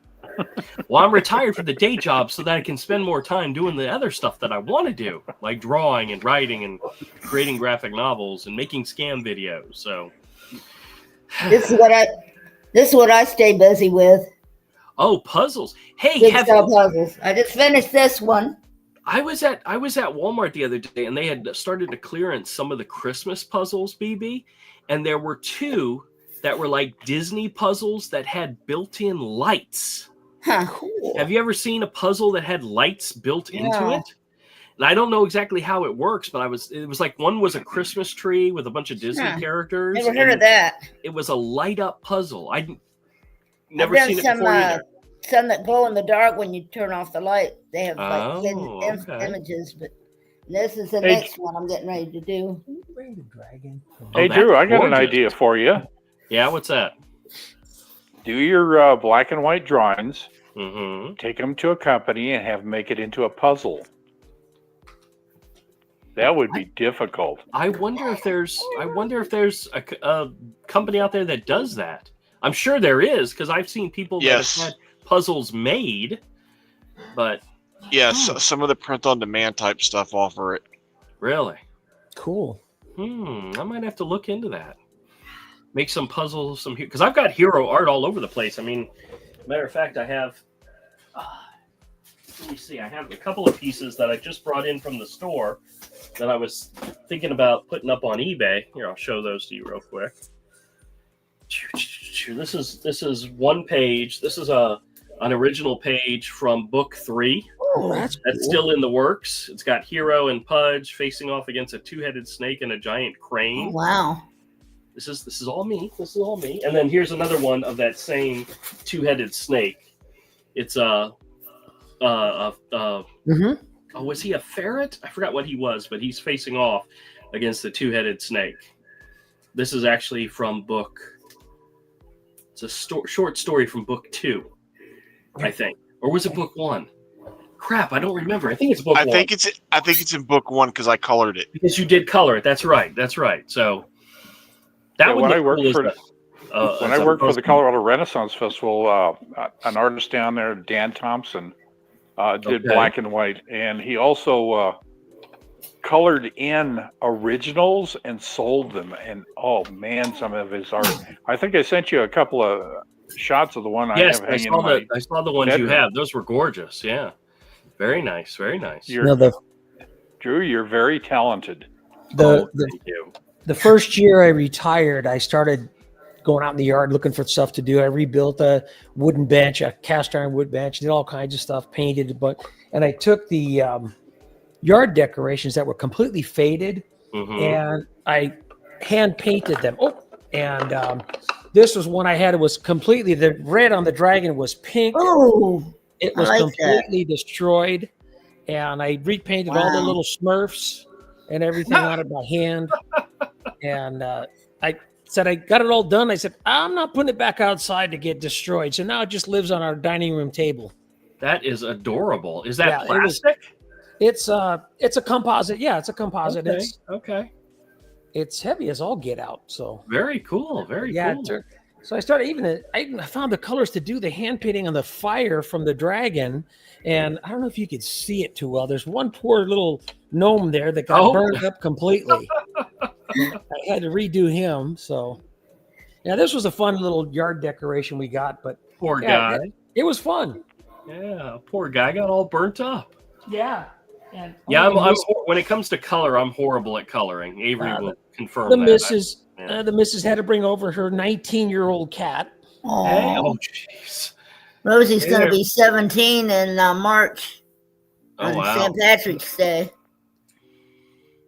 Well, I'm retired for the day job so that I can spend more time doing the other stuff that I want to do, like drawing and writing and creating graphic novels and making scam videos. So this is what I stay busy with. Oh, puzzles! Hey, puzzles. I just finished this one. I was at Walmart the other day, and they had started to clearance some of the Christmas puzzles, BB, and there were 2 that were like Disney puzzles that had built-in lights. Huh. Cool. Have you ever seen a puzzle that had lights built into it? And I don't know exactly how it works, but it was like one was a Christmas tree with a bunch of Disney characters. Never heard of that. It was a light-up puzzle. I'd never seen it before either. Some that glow in the dark when you turn off the light. They have like images, but this is the next one I'm getting ready to do. Hey, Drew, I got an idea for you. Yeah, what's that? Do your black and white drawings, mm-hmm. take them to a company and have them make it into a puzzle. That would be difficult. I wonder if there's a company out there that does that. I'm sure there is, because I've seen people that have had puzzles made, but some of the print-on-demand type stuff offer it. Really? Cool. I might have to look into that. Make some puzzles, because I've got hero art all over the place. I mean, matter of fact, I have. Let me see. I have a couple of pieces that I just brought in from the store that I was thinking about putting up on eBay. Here, I'll show those to you real quick. This is one page. This is an original page from book 3. Oh, that's still in the works. It's got Hero and Pudge facing off against a 2-headed snake and a giant crane. Oh, wow. This is all me. And then here's another one of that same 2-headed snake. It's Oh, was he a ferret? I forgot what he was, but he's facing off against the 2-headed snake. This is actually from book. It's a short story from book 2, I think, or was it book 1? Crap, I don't remember. I think it's book 1. I think it's in book 1 because I colored it. Because you did color it. That's right. So that when I worked for the Colorado Renaissance Festival, an artist down there, Dan Thompson, did black and white, and he also colored in originals and sold them. And oh man, some of his art. I think I sent you a couple of shots of the one I have hanging in my I saw the ones bedroom. You have. Those were gorgeous. Yeah, very nice. Drew, you're very talented. Thank you. The first year I retired, I started going out in the yard looking for stuff to do. I rebuilt a wooden bench, a cast iron wood bench, did all kinds of stuff, painted, and I took the yard decorations that were completely faded, and I hand painted them. And this was one I had. It was completely, the red on the dragon was pink. Oh, it was completely destroyed, and I repainted all the little Smurfs and everything on it by hand. And said I got it all done. I said, I'm not putting it back outside to get destroyed. So now it just lives on our dining room table. That is adorable. Is that Yeah, plastic? It's a composite. Yeah, it's a composite. Okay. Okay. It's heavy as all get out. So Very cool. Very cool. So I started I found the colors to do the hand painting on the fire from the dragon. And I don't know if you could see it too well. There's one poor little gnome there that got burned up completely. I had to redo him. So yeah, this was a fun little yard decoration we got, but poor guy. It was fun. Yeah, poor guy got all burnt up. Yeah. And I'm when it comes to color, I'm horrible at coloring. Avery will confirm the that. The missus had to bring over her 19-year-old cat. Hey, oh, jeez. Rosie's going to be 17 in March on St. Patrick's Day.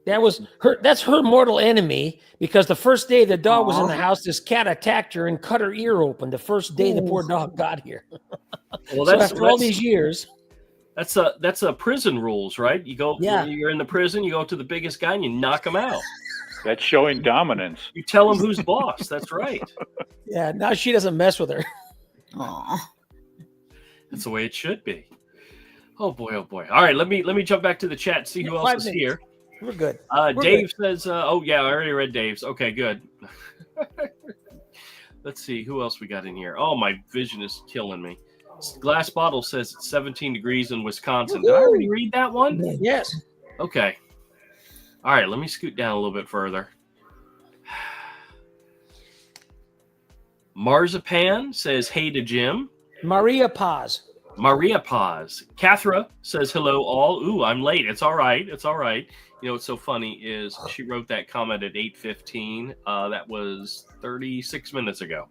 That's her mortal enemy, because the first day the dog was in the house, this cat attacked her and cut her ear open the first day the poor dog got here. Well, so after all these years. That's a prison rules, right? You go, you're in the prison, you go to the biggest guy and you knock him out. That's showing dominance. You tell him who's boss. That's right. Yeah, now she doesn't mess with her. Aww. That's the way it should be. Oh boy, oh boy. All right, let me jump back to the chat and see who else is here. We're good. Dave says, oh yeah, I already read Dave's. Okay, good. Let's see who else we got in here. Oh, my vision is killing me. Glass Bottle says it's 17 degrees in Wisconsin. Did I already read that one? Yes. Okay. All right, let me scoot down a little bit further. Marzipan says, hey to Jim. Maria Paz. Cathra says, hello all. Ooh, I'm late. It's all right. It's all right. You know what's so funny is she wrote that comment at 8:15. That was 36 minutes ago.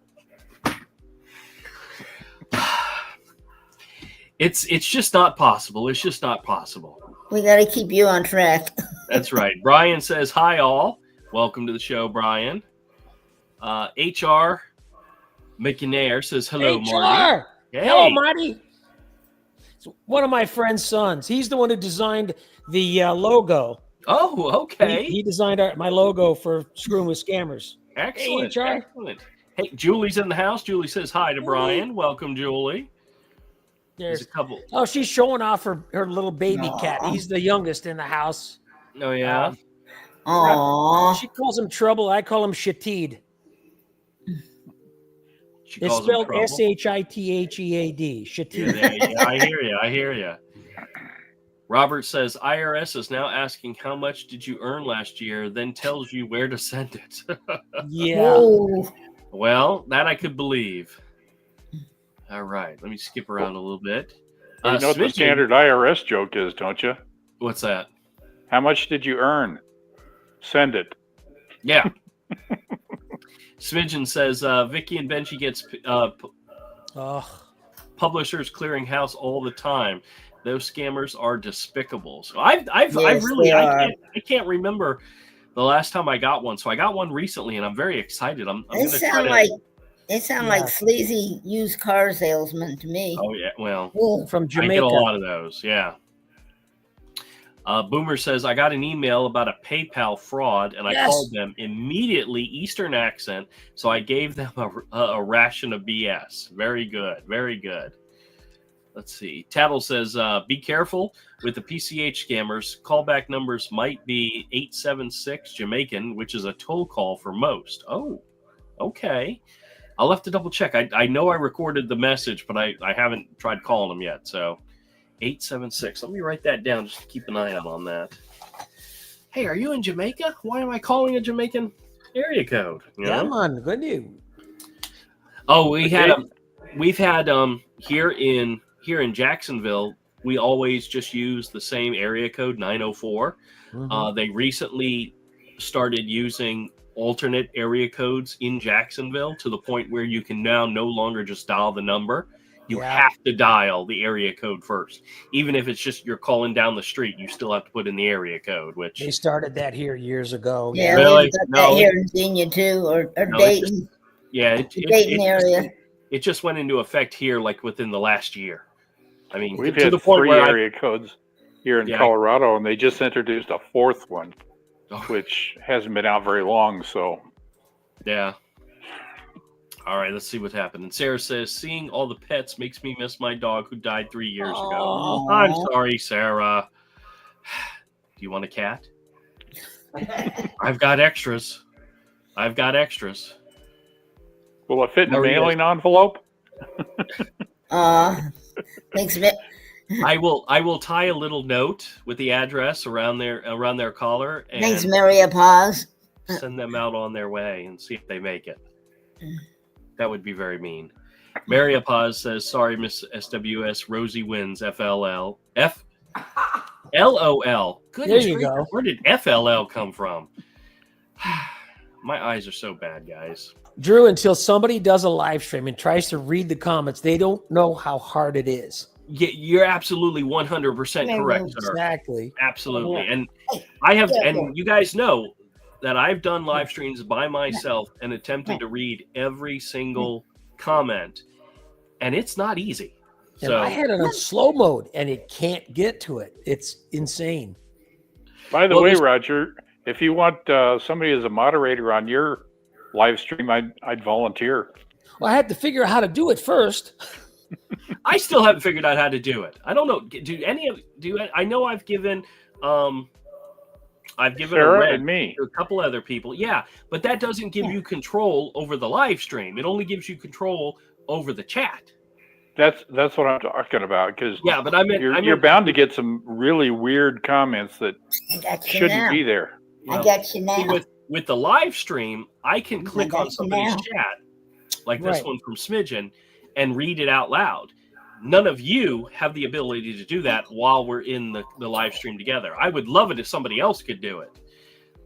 It's just not possible. It's just not possible. We got to keep you on track. That's right. Brian says, hi, all. Welcome to the show, Brian. HR McNair says, hello, Marty. Hey. Hello, Marty. It's one of my friend's sons. He's the one who designed the logo. Oh, okay. He designed my logo for Screwing with Scammers. Excellent. Hey, HR. Excellent. Hey, Julie's in the house. Julie says hi to Brian. Welcome, Julie. There's a couple. Oh, she's showing off her little baby cat. He's the youngest in the house. Oh, yeah? Aww. She calls him Trouble. I call him Shatid. It's spelled Shitthead. Shatid. Yeah, I hear you. Robert says, IRS is now asking how much did you earn last year, then tells you where to send it. Yeah. Whoa. Well, that I could believe. All right, let me skip around a little bit. You know what the standard IRS joke is, don't you? What's that? How much did you earn? Send it. Yeah. Smidgen says, Vicky and Benji gets Publishers Clearing House all the time. Those scammers are despicable. So I can't remember the last time I got one. So I got one recently, and I'm very excited. They sound like sleazy used car salesmen to me. Oh yeah, well, from Jamaica. I get a lot of those. Yeah. Boomer says, I got an email about a PayPal fraud, and I called them immediately, Eastern accent, so I gave them a ration of BS. Very good. Very good. Let's see. Tattle says, be careful with the PCH scammers. Callback numbers might be 876 Jamaican, which is a toll call for most. Oh, okay. I'll have to double check. I know I recorded the message, but I haven't tried calling them yet. So 876. Let me write that down just to keep an eye out on that. Hey, are you in Jamaica? Why am I calling a Jamaican area code? Yeah, man. Good news. Oh, we've had here in Jacksonville, we always just use the same area code, 904. Mm-hmm. They recently started using alternate area codes in Jacksonville to the point where you can now no longer just dial the number. You have to dial the area code first. Even if it's just you're calling down the street, you still have to put in the area code, which... They started that here years ago. Yeah, really? That here in Virginia too, or Dayton. Dayton area. It just went into effect here like within the last year. I mean, we've had 3 area codes here in Colorado, and they just introduced a 4th one, which hasn't been out very long. So Yeah. All right, let's see what happened. And Sarah says, seeing all the pets makes me miss my dog who died 3 years ago. I'm sorry, Sarah. Do you want a cat? I've got extras. Will it fit in a mailing envelope? Thanks, I will tie a little note with the address around their collar and thanks, Maria Paz. send them out on their way and see if they make it. That would be very mean. Maria Paz says, sorry, Miss SWS, Rosie wins, FLL. LOL. Goodness, There you go. Where did FLL come from? My eyes are so bad, guys. Drew, until somebody does a live stream and tries to read the comments, they don't know how hard it is. Yeah, you're absolutely 100% correct, sir. Exactly. Absolutely. And I have, and you guys know that I've done live streams by myself and attempted to read every single comment, and it's not easy. And So I had it on slow mode, and it can't get to it. It's insane. By the way, Roger, if you want somebody as a moderator on your live stream, I'd volunteer. Well, I had to figure out how to do it first. I still haven't figured out how to do it. I don't know. I know I've given Sarah and me to a couple other people. Yeah, but that doesn't give you control over the live stream. It only gives you control over the chat. That's what I'm talking about. Because but you're bound to get some really weird comments that shouldn't be there. I got you now. With the live stream, I can click on somebody's chat, like this one from Smidgen, and read it out loud. None of you have the ability to do that while we're in the live stream together. I would love it if somebody else could do it.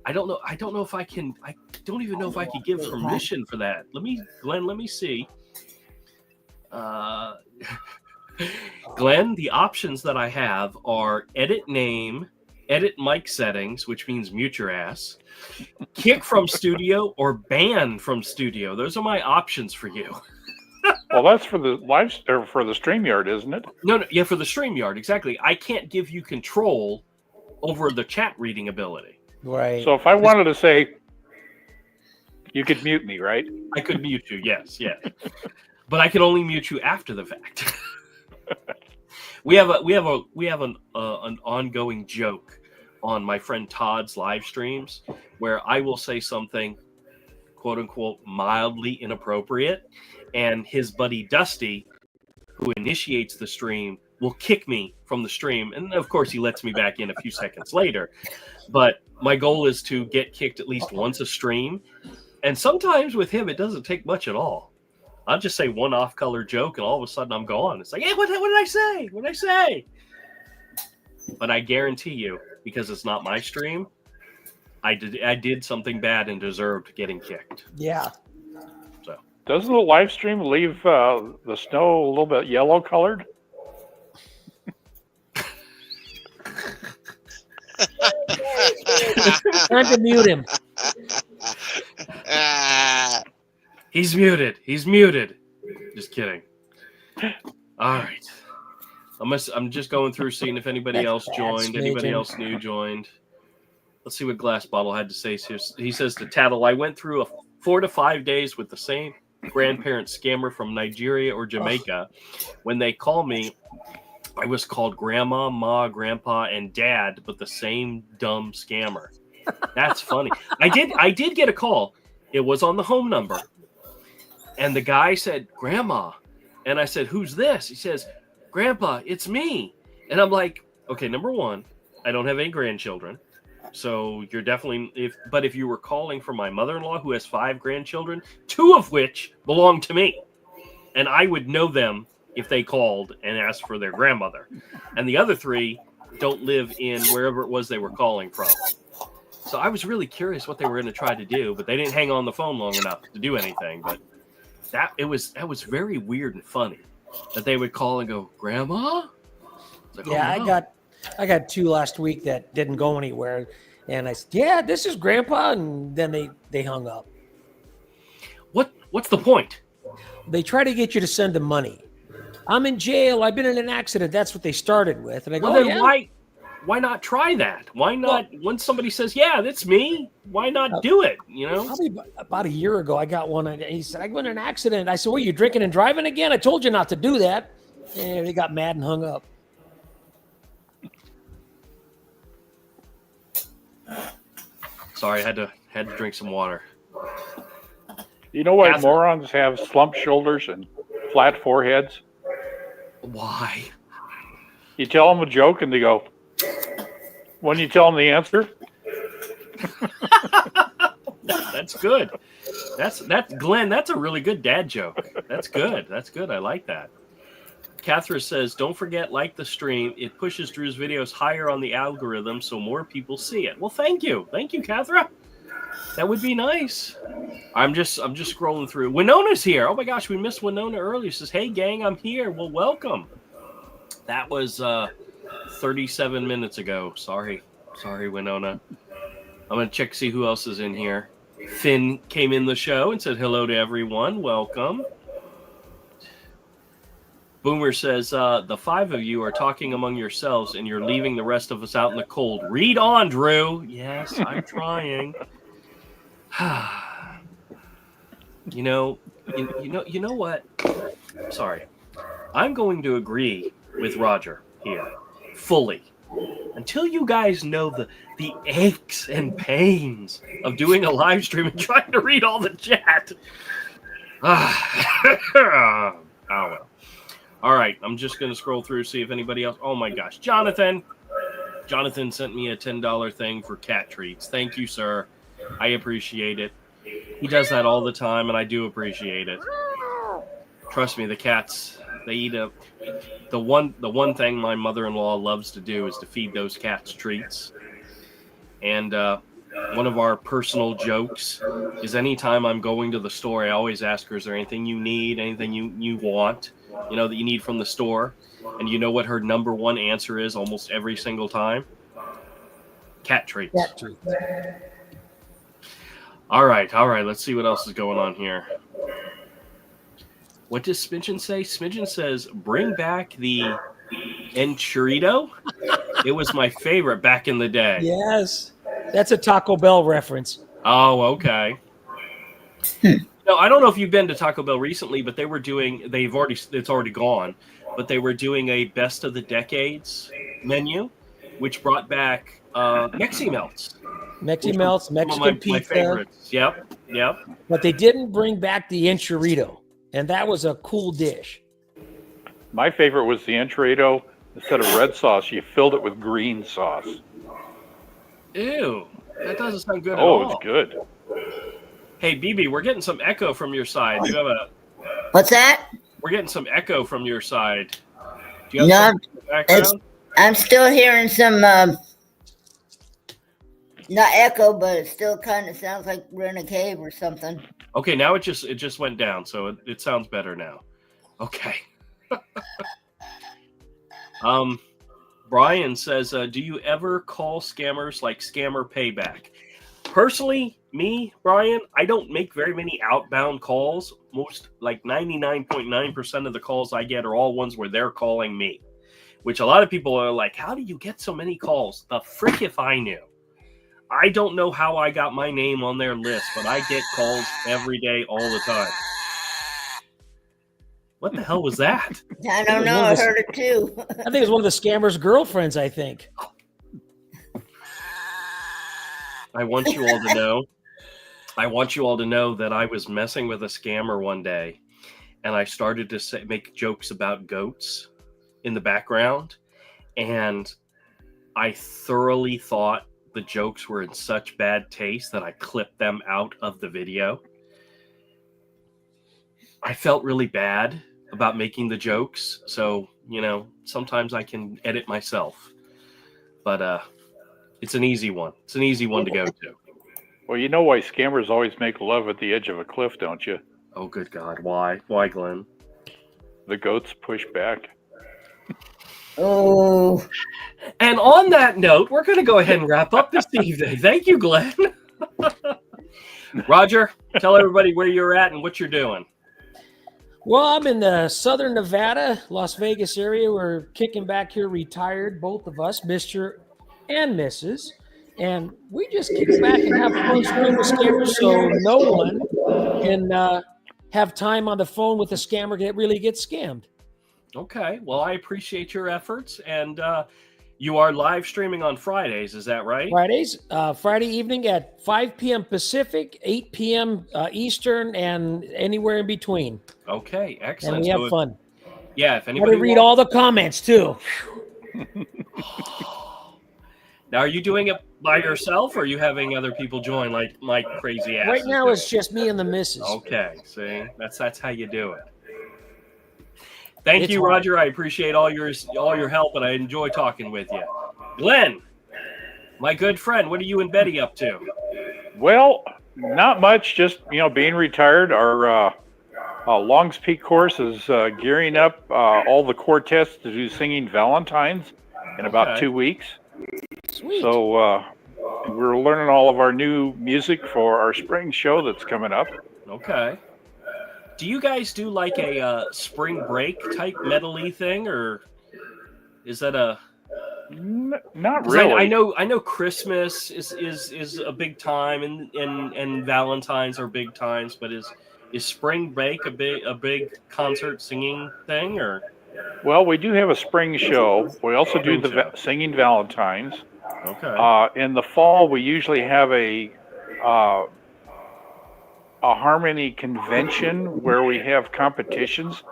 I don't know if I can. I don't even know if I could give permission for that. Glenn, let me see. Glenn, the options that I have are edit name, edit mic settings, which means mute your ass, kick from studio, or ban from studio. Those are my options for you. Well, that's for the for the StreamYard, isn't it? No, yeah, for the StreamYard, exactly. I can't give you control over the chat reading ability. Right. So if I wanted to say, you could mute me, right? I could mute you, yes. But I could only mute you after the fact. we have an ongoing joke on my friend Todd's live streams where I will say something, quote unquote, mildly inappropriate, and his buddy Dusty, who initiates the stream, will kick me from the stream, and of course he lets me back in a few seconds later. But my goal is to get kicked at least once a stream, and sometimes with him it doesn't take much at all. I'll just say one off-color joke, and all of a sudden I'm gone. It's like, hey, what did I say? What did I say? But I guarantee you, because it's not my stream, I did something bad and deserved getting kicked. Yeah. So doesn't the live stream leave the snow a little bit yellow colored? Time to mute him. He's muted. Just kidding. All right. I'm just going through seeing if anybody else joined. Anybody else new joined. Let's see what Glass Bottle had to say. He says to Tattle, I went through 4 to 5 days with the same grandparent scammer from Nigeria or Jamaica. When they call me, I was called Grandma, Ma, Grandpa, and Dad, but the same dumb scammer. That's funny. I did get a call. It was on the home number. And the guy said, Grandma. And I said, who's this? He says, Grandpa, it's me. And I'm like, okay, number one, I don't have any grandchildren. So you're definitely, if you were calling for my mother-in-law who has 5 grandchildren, 2 of which belong to me. And I would know them if they called and asked for their grandmother. And the other 3 don't live in wherever it was they were calling from. So I was really curious what they were going to try to do, but they didn't hang on the phone long enough to do anything. But that was very weird and funny that they would call and go, Grandma? Like, yeah, oh, no. I got 2 last week that didn't go anywhere. And I said, yeah, this is Grandpa. And then they hung up. What's the point? They try to get you to send them money. I'm in jail. I've been in an accident. That's what they started with. And I go, well, then why not try that? Why not? When somebody says, "Yeah, that's me," why not do it? You know. Probably about a year ago, I got one. And he said, "I got in an accident." I said, "Well, you drinking and driving again? I told you not to do that." And they got mad and hung up. Sorry, I had to drink some water. You know why morons have slumped shoulders and flat foreheads? Why? You tell them a joke and they go, when you tell them the answer. That's good. That's Glenn. That's a really good dad joke. That's good. That's good. I like that. Catherine says, "Don't forget, like the stream. It pushes Drew's videos higher on the algorithm, so more people see it." Well, thank you, Catherine. That would be nice. I'm just scrolling through. Winona's here. Oh my gosh, we missed Winona earlier. She says, "Hey gang, I'm here." Well, welcome. That was 37 minutes ago. Sorry, Winona. I'm gonna check to see who else is in here. Finn came in the show and said hello to everyone. Welcome. Boomer says, "The five of you are talking among yourselves and you're leaving the rest of us out in the cold. Read on, Drew." Yes, I'm trying. You know what? Sorry. I'm going to agree with Roger here fully. Until you guys know the aches and pains of doing a live stream and trying to read all the chat. Oh, well. All right, I'm just going to scroll through, see if anybody else. Oh, my gosh. Jonathan sent me a $10 thing for cat treats. Thank you, sir. I appreciate it. He does that all the time, and I do appreciate it. Trust me, the cats, they eat up. The one thing my mother-in-law loves to do is to feed those cats treats. And one of our personal jokes is anytime I'm going to the store, I always ask her, "Is there anything you need, anything you want, that you need from the store?" And you know what her number one answer is almost every single time? Cat treats. Cat treats. All right. Let's see what else is going on here. What does Smidgen say? Smidgen says, "Bring back the enchilada." It was my favorite back in the day. Yes. That's a Taco Bell reference. Oh, okay. No, I don't know if you've been to Taco Bell recently, but it's already gone, but they were doing a best of the decades menu, which brought back Mexi Melts. Mexi Melts, Mexican pizza. My favorites. Yep. But they didn't bring back the enchilada, and that was a cool dish. My favorite was the enchilada. Instead of red sauce, you filled it with green sauce. Ew, that doesn't sound good at all. Oh, it's good. Hey, BB, we're getting some echo from your side. Do you have What's that? We're getting some echo from your side. Do you have something in the background? I'm still hearing some, not echo, but it still kind of sounds like we're in a cave or something. Okay, now it just went down, so it sounds better now. Okay. Brian says, "Do you ever call scammers like Scammer Payback?" Personally, me, Brian, I don't make very many outbound calls. Most, like 99.9% of the calls I get are all ones where they're calling me, which a lot of people are like, "How do you get so many calls?" The frick if I knew. I don't know how I got my name on their list, but I get calls every day, all the time. What the hell was that? I don't know. I heard it too. I think it was one of the scammer's girlfriends, I think. I want you all to know that I was messing with a scammer one day, and I started to make jokes about goats in the background, and I thoroughly thought the jokes were in such bad taste that I clipped them out of the video. I felt really bad about making the jokes, so sometimes I can edit myself, but it's an easy one. It's an easy one to go to. Well, you know why scammers always make love at the edge of a cliff, don't you? Oh, good God. Why, Glenn? The goats push back. Oh. And on that note, we're going to go ahead and wrap up this evening. Thank you, Glenn. Roger, tell everybody where you're at and what you're doing. Well, I'm in the southern Nevada, Las Vegas area. We're kicking back here, retired, both of us. Mr. and Mrs. And we just kick back and have fun screwing with scammers, so no one can have time on the phone with a scammer that really gets scammed. Okay. Well, I appreciate your efforts, and you are live streaming on Fridays. Is that right? Fridays, Friday evening at 5 p.m. Pacific, 8 p.m. Eastern, and anywhere in between. Okay, excellent. And we have fun. Yeah, if I'm anybody going to read all the comments too. Now, are you doing it by yourself, or are you having other people join, like my crazy ass? Right now, it's just me and the missus. Okay, see, that's how you do it. Thank It's you, hard. Roger. I appreciate all your help, and I enjoy talking with you. Glenn, my good friend, what are you and Betty up to? Well, not much. Just being retired. Our Longs Peak course is gearing up all the quartets to do singing Valentines in about 2 weeks. Sweet. So we're learning all of our new music for our spring show that's coming up. Okay. Do you guys do like a spring break type medley thing, or is that a? Not really. I know Christmas is a big time, and Valentines are big times, but is spring break a big concert singing thing, or? Well, we do have a spring show. We also do the singing Valentines. Okay. In the fall, we usually have a harmony convention where we have competitions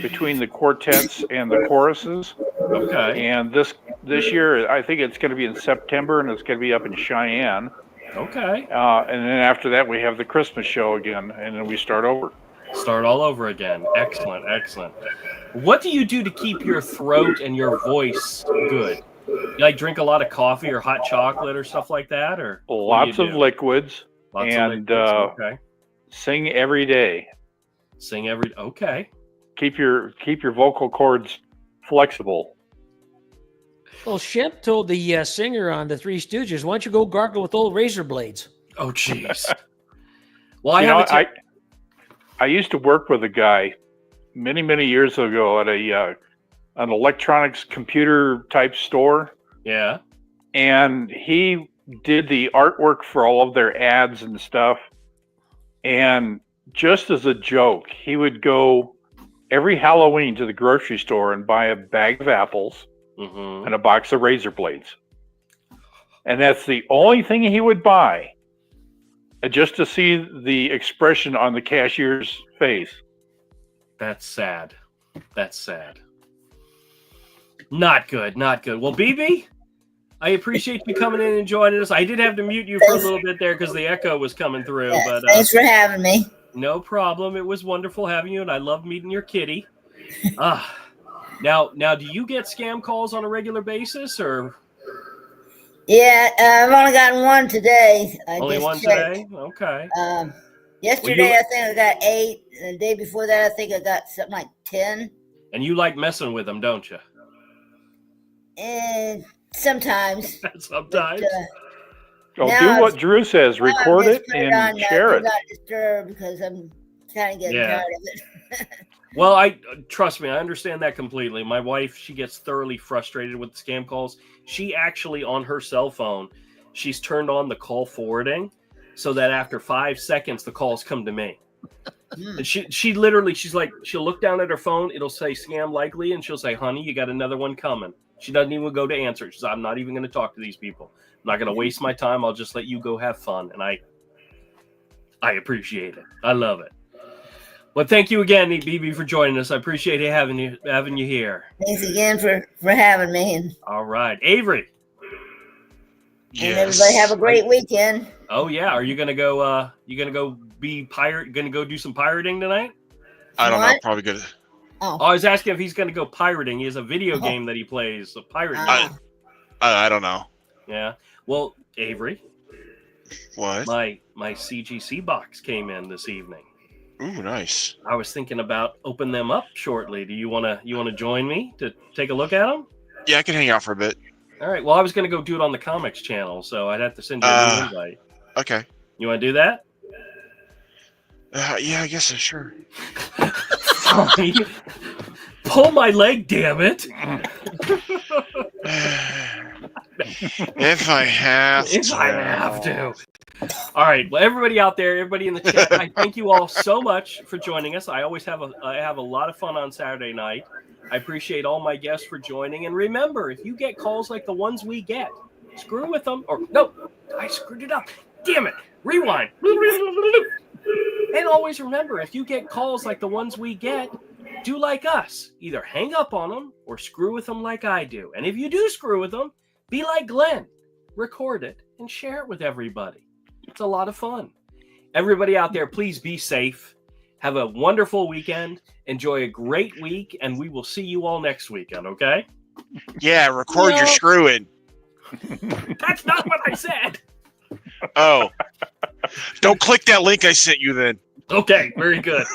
between the quartets and the choruses. Okay. And this year, I think it's going to be in September, and it's going to be up in Cheyenne. Okay. And then after that, we have the Christmas show again, and then we start over. Start all over again. Excellent, excellent. What do you do to keep your throat and your voice good? You like drink a lot of coffee or hot chocolate or stuff like that, or lots of liquids. Lots and of liquids. Okay. Sing every day. Okay. Keep your vocal cords flexible. Well, Shemp told the singer on the Three Stooges, "Why don't you go gargle with old razor blades?" Oh, jeez. Well, I used to work with a guy many years ago at an electronics computer type store. Yeah. And he did the artwork for all of their ads and stuff. And just as a joke, he would go every Halloween to the grocery store and buy a bag of apples and a box of razor blades. And that's the only thing he would buy, just to see the expression on the cashier's face. That's sad. Not good. Well, BB, I appreciate you coming in and joining us. I did have to mute you for a little bit there because the echo was coming through. Yeah, but thanks for having me. No problem. It was wonderful having you, and I love meeting your kitty. Now, do you get scam calls on a regular basis, or? Yeah, I've only gotten one today. Only one today? Okay. Yesterday, I think I got 8. And the day before that, I think I got something like 10. And you like messing with them, don't you? And sometimes. Sometimes. But, do what Drew says. Record it and share it. Not disturb because I'm kind of getting tired of it. Well, trust me, I understand that completely. My wife, she gets thoroughly frustrated with the scam calls. She actually, on her cell phone, she's turned on the call forwarding so that after 5 seconds, the calls come to me. And she literally, she's like, she'll look down at her phone, it'll say scam likely, and she'll say, honey, you got another one coming. She doesn't even go to answer. She says, I'm not even going to talk to these people. I'm not going to waste my time. I'll just let you go have fun. And I appreciate it. I love it. Well, thank you again, BB, for joining us. I appreciate having you here. Thanks again for having me. And all right, Avery. And everybody have a great weekend. Oh yeah, are you gonna go? You gonna go be pirate? Gonna go do some pirating tonight? I don't know. Probably good. Oh, I was asking if he's gonna go pirating. He has a video game that he plays, a pirate game. I don't know. Yeah. Well, Avery. What? My CGC box came in this evening. Ooh, nice. I was thinking about opening them up shortly. Do you wanna join me to take a look at them? Yeah, I can hang out for a bit. All right. Well, I was gonna go do it on the comics channel, so I'd have to send you an invite. Okay. You want to do that? Yeah, I guess so. Sure. Fine. Pull my leg, damn it! If I have to. If I have to. All right. Well, everybody out there, everybody in the chat, I thank you all so much for joining us. I always have a lot of fun on Saturday night. I appreciate all my guests for joining. And remember, if you get calls like the ones we get, screw with them. Or no, I screwed it up. Damn it. Rewind. And always remember, if you get calls like the ones we get, do like us. Either hang up on them or screw with them like I do. And if you do screw with them, be like Glenn. Record it and share it with everybody. It's a lot of fun. Everybody out there, please be safe. Have a wonderful weekend. Enjoy a great week, and we will see you all next weekend, okay? Yeah, record your screwing. That's not what I said. Oh. Don't click that link I sent you then. Okay, very good.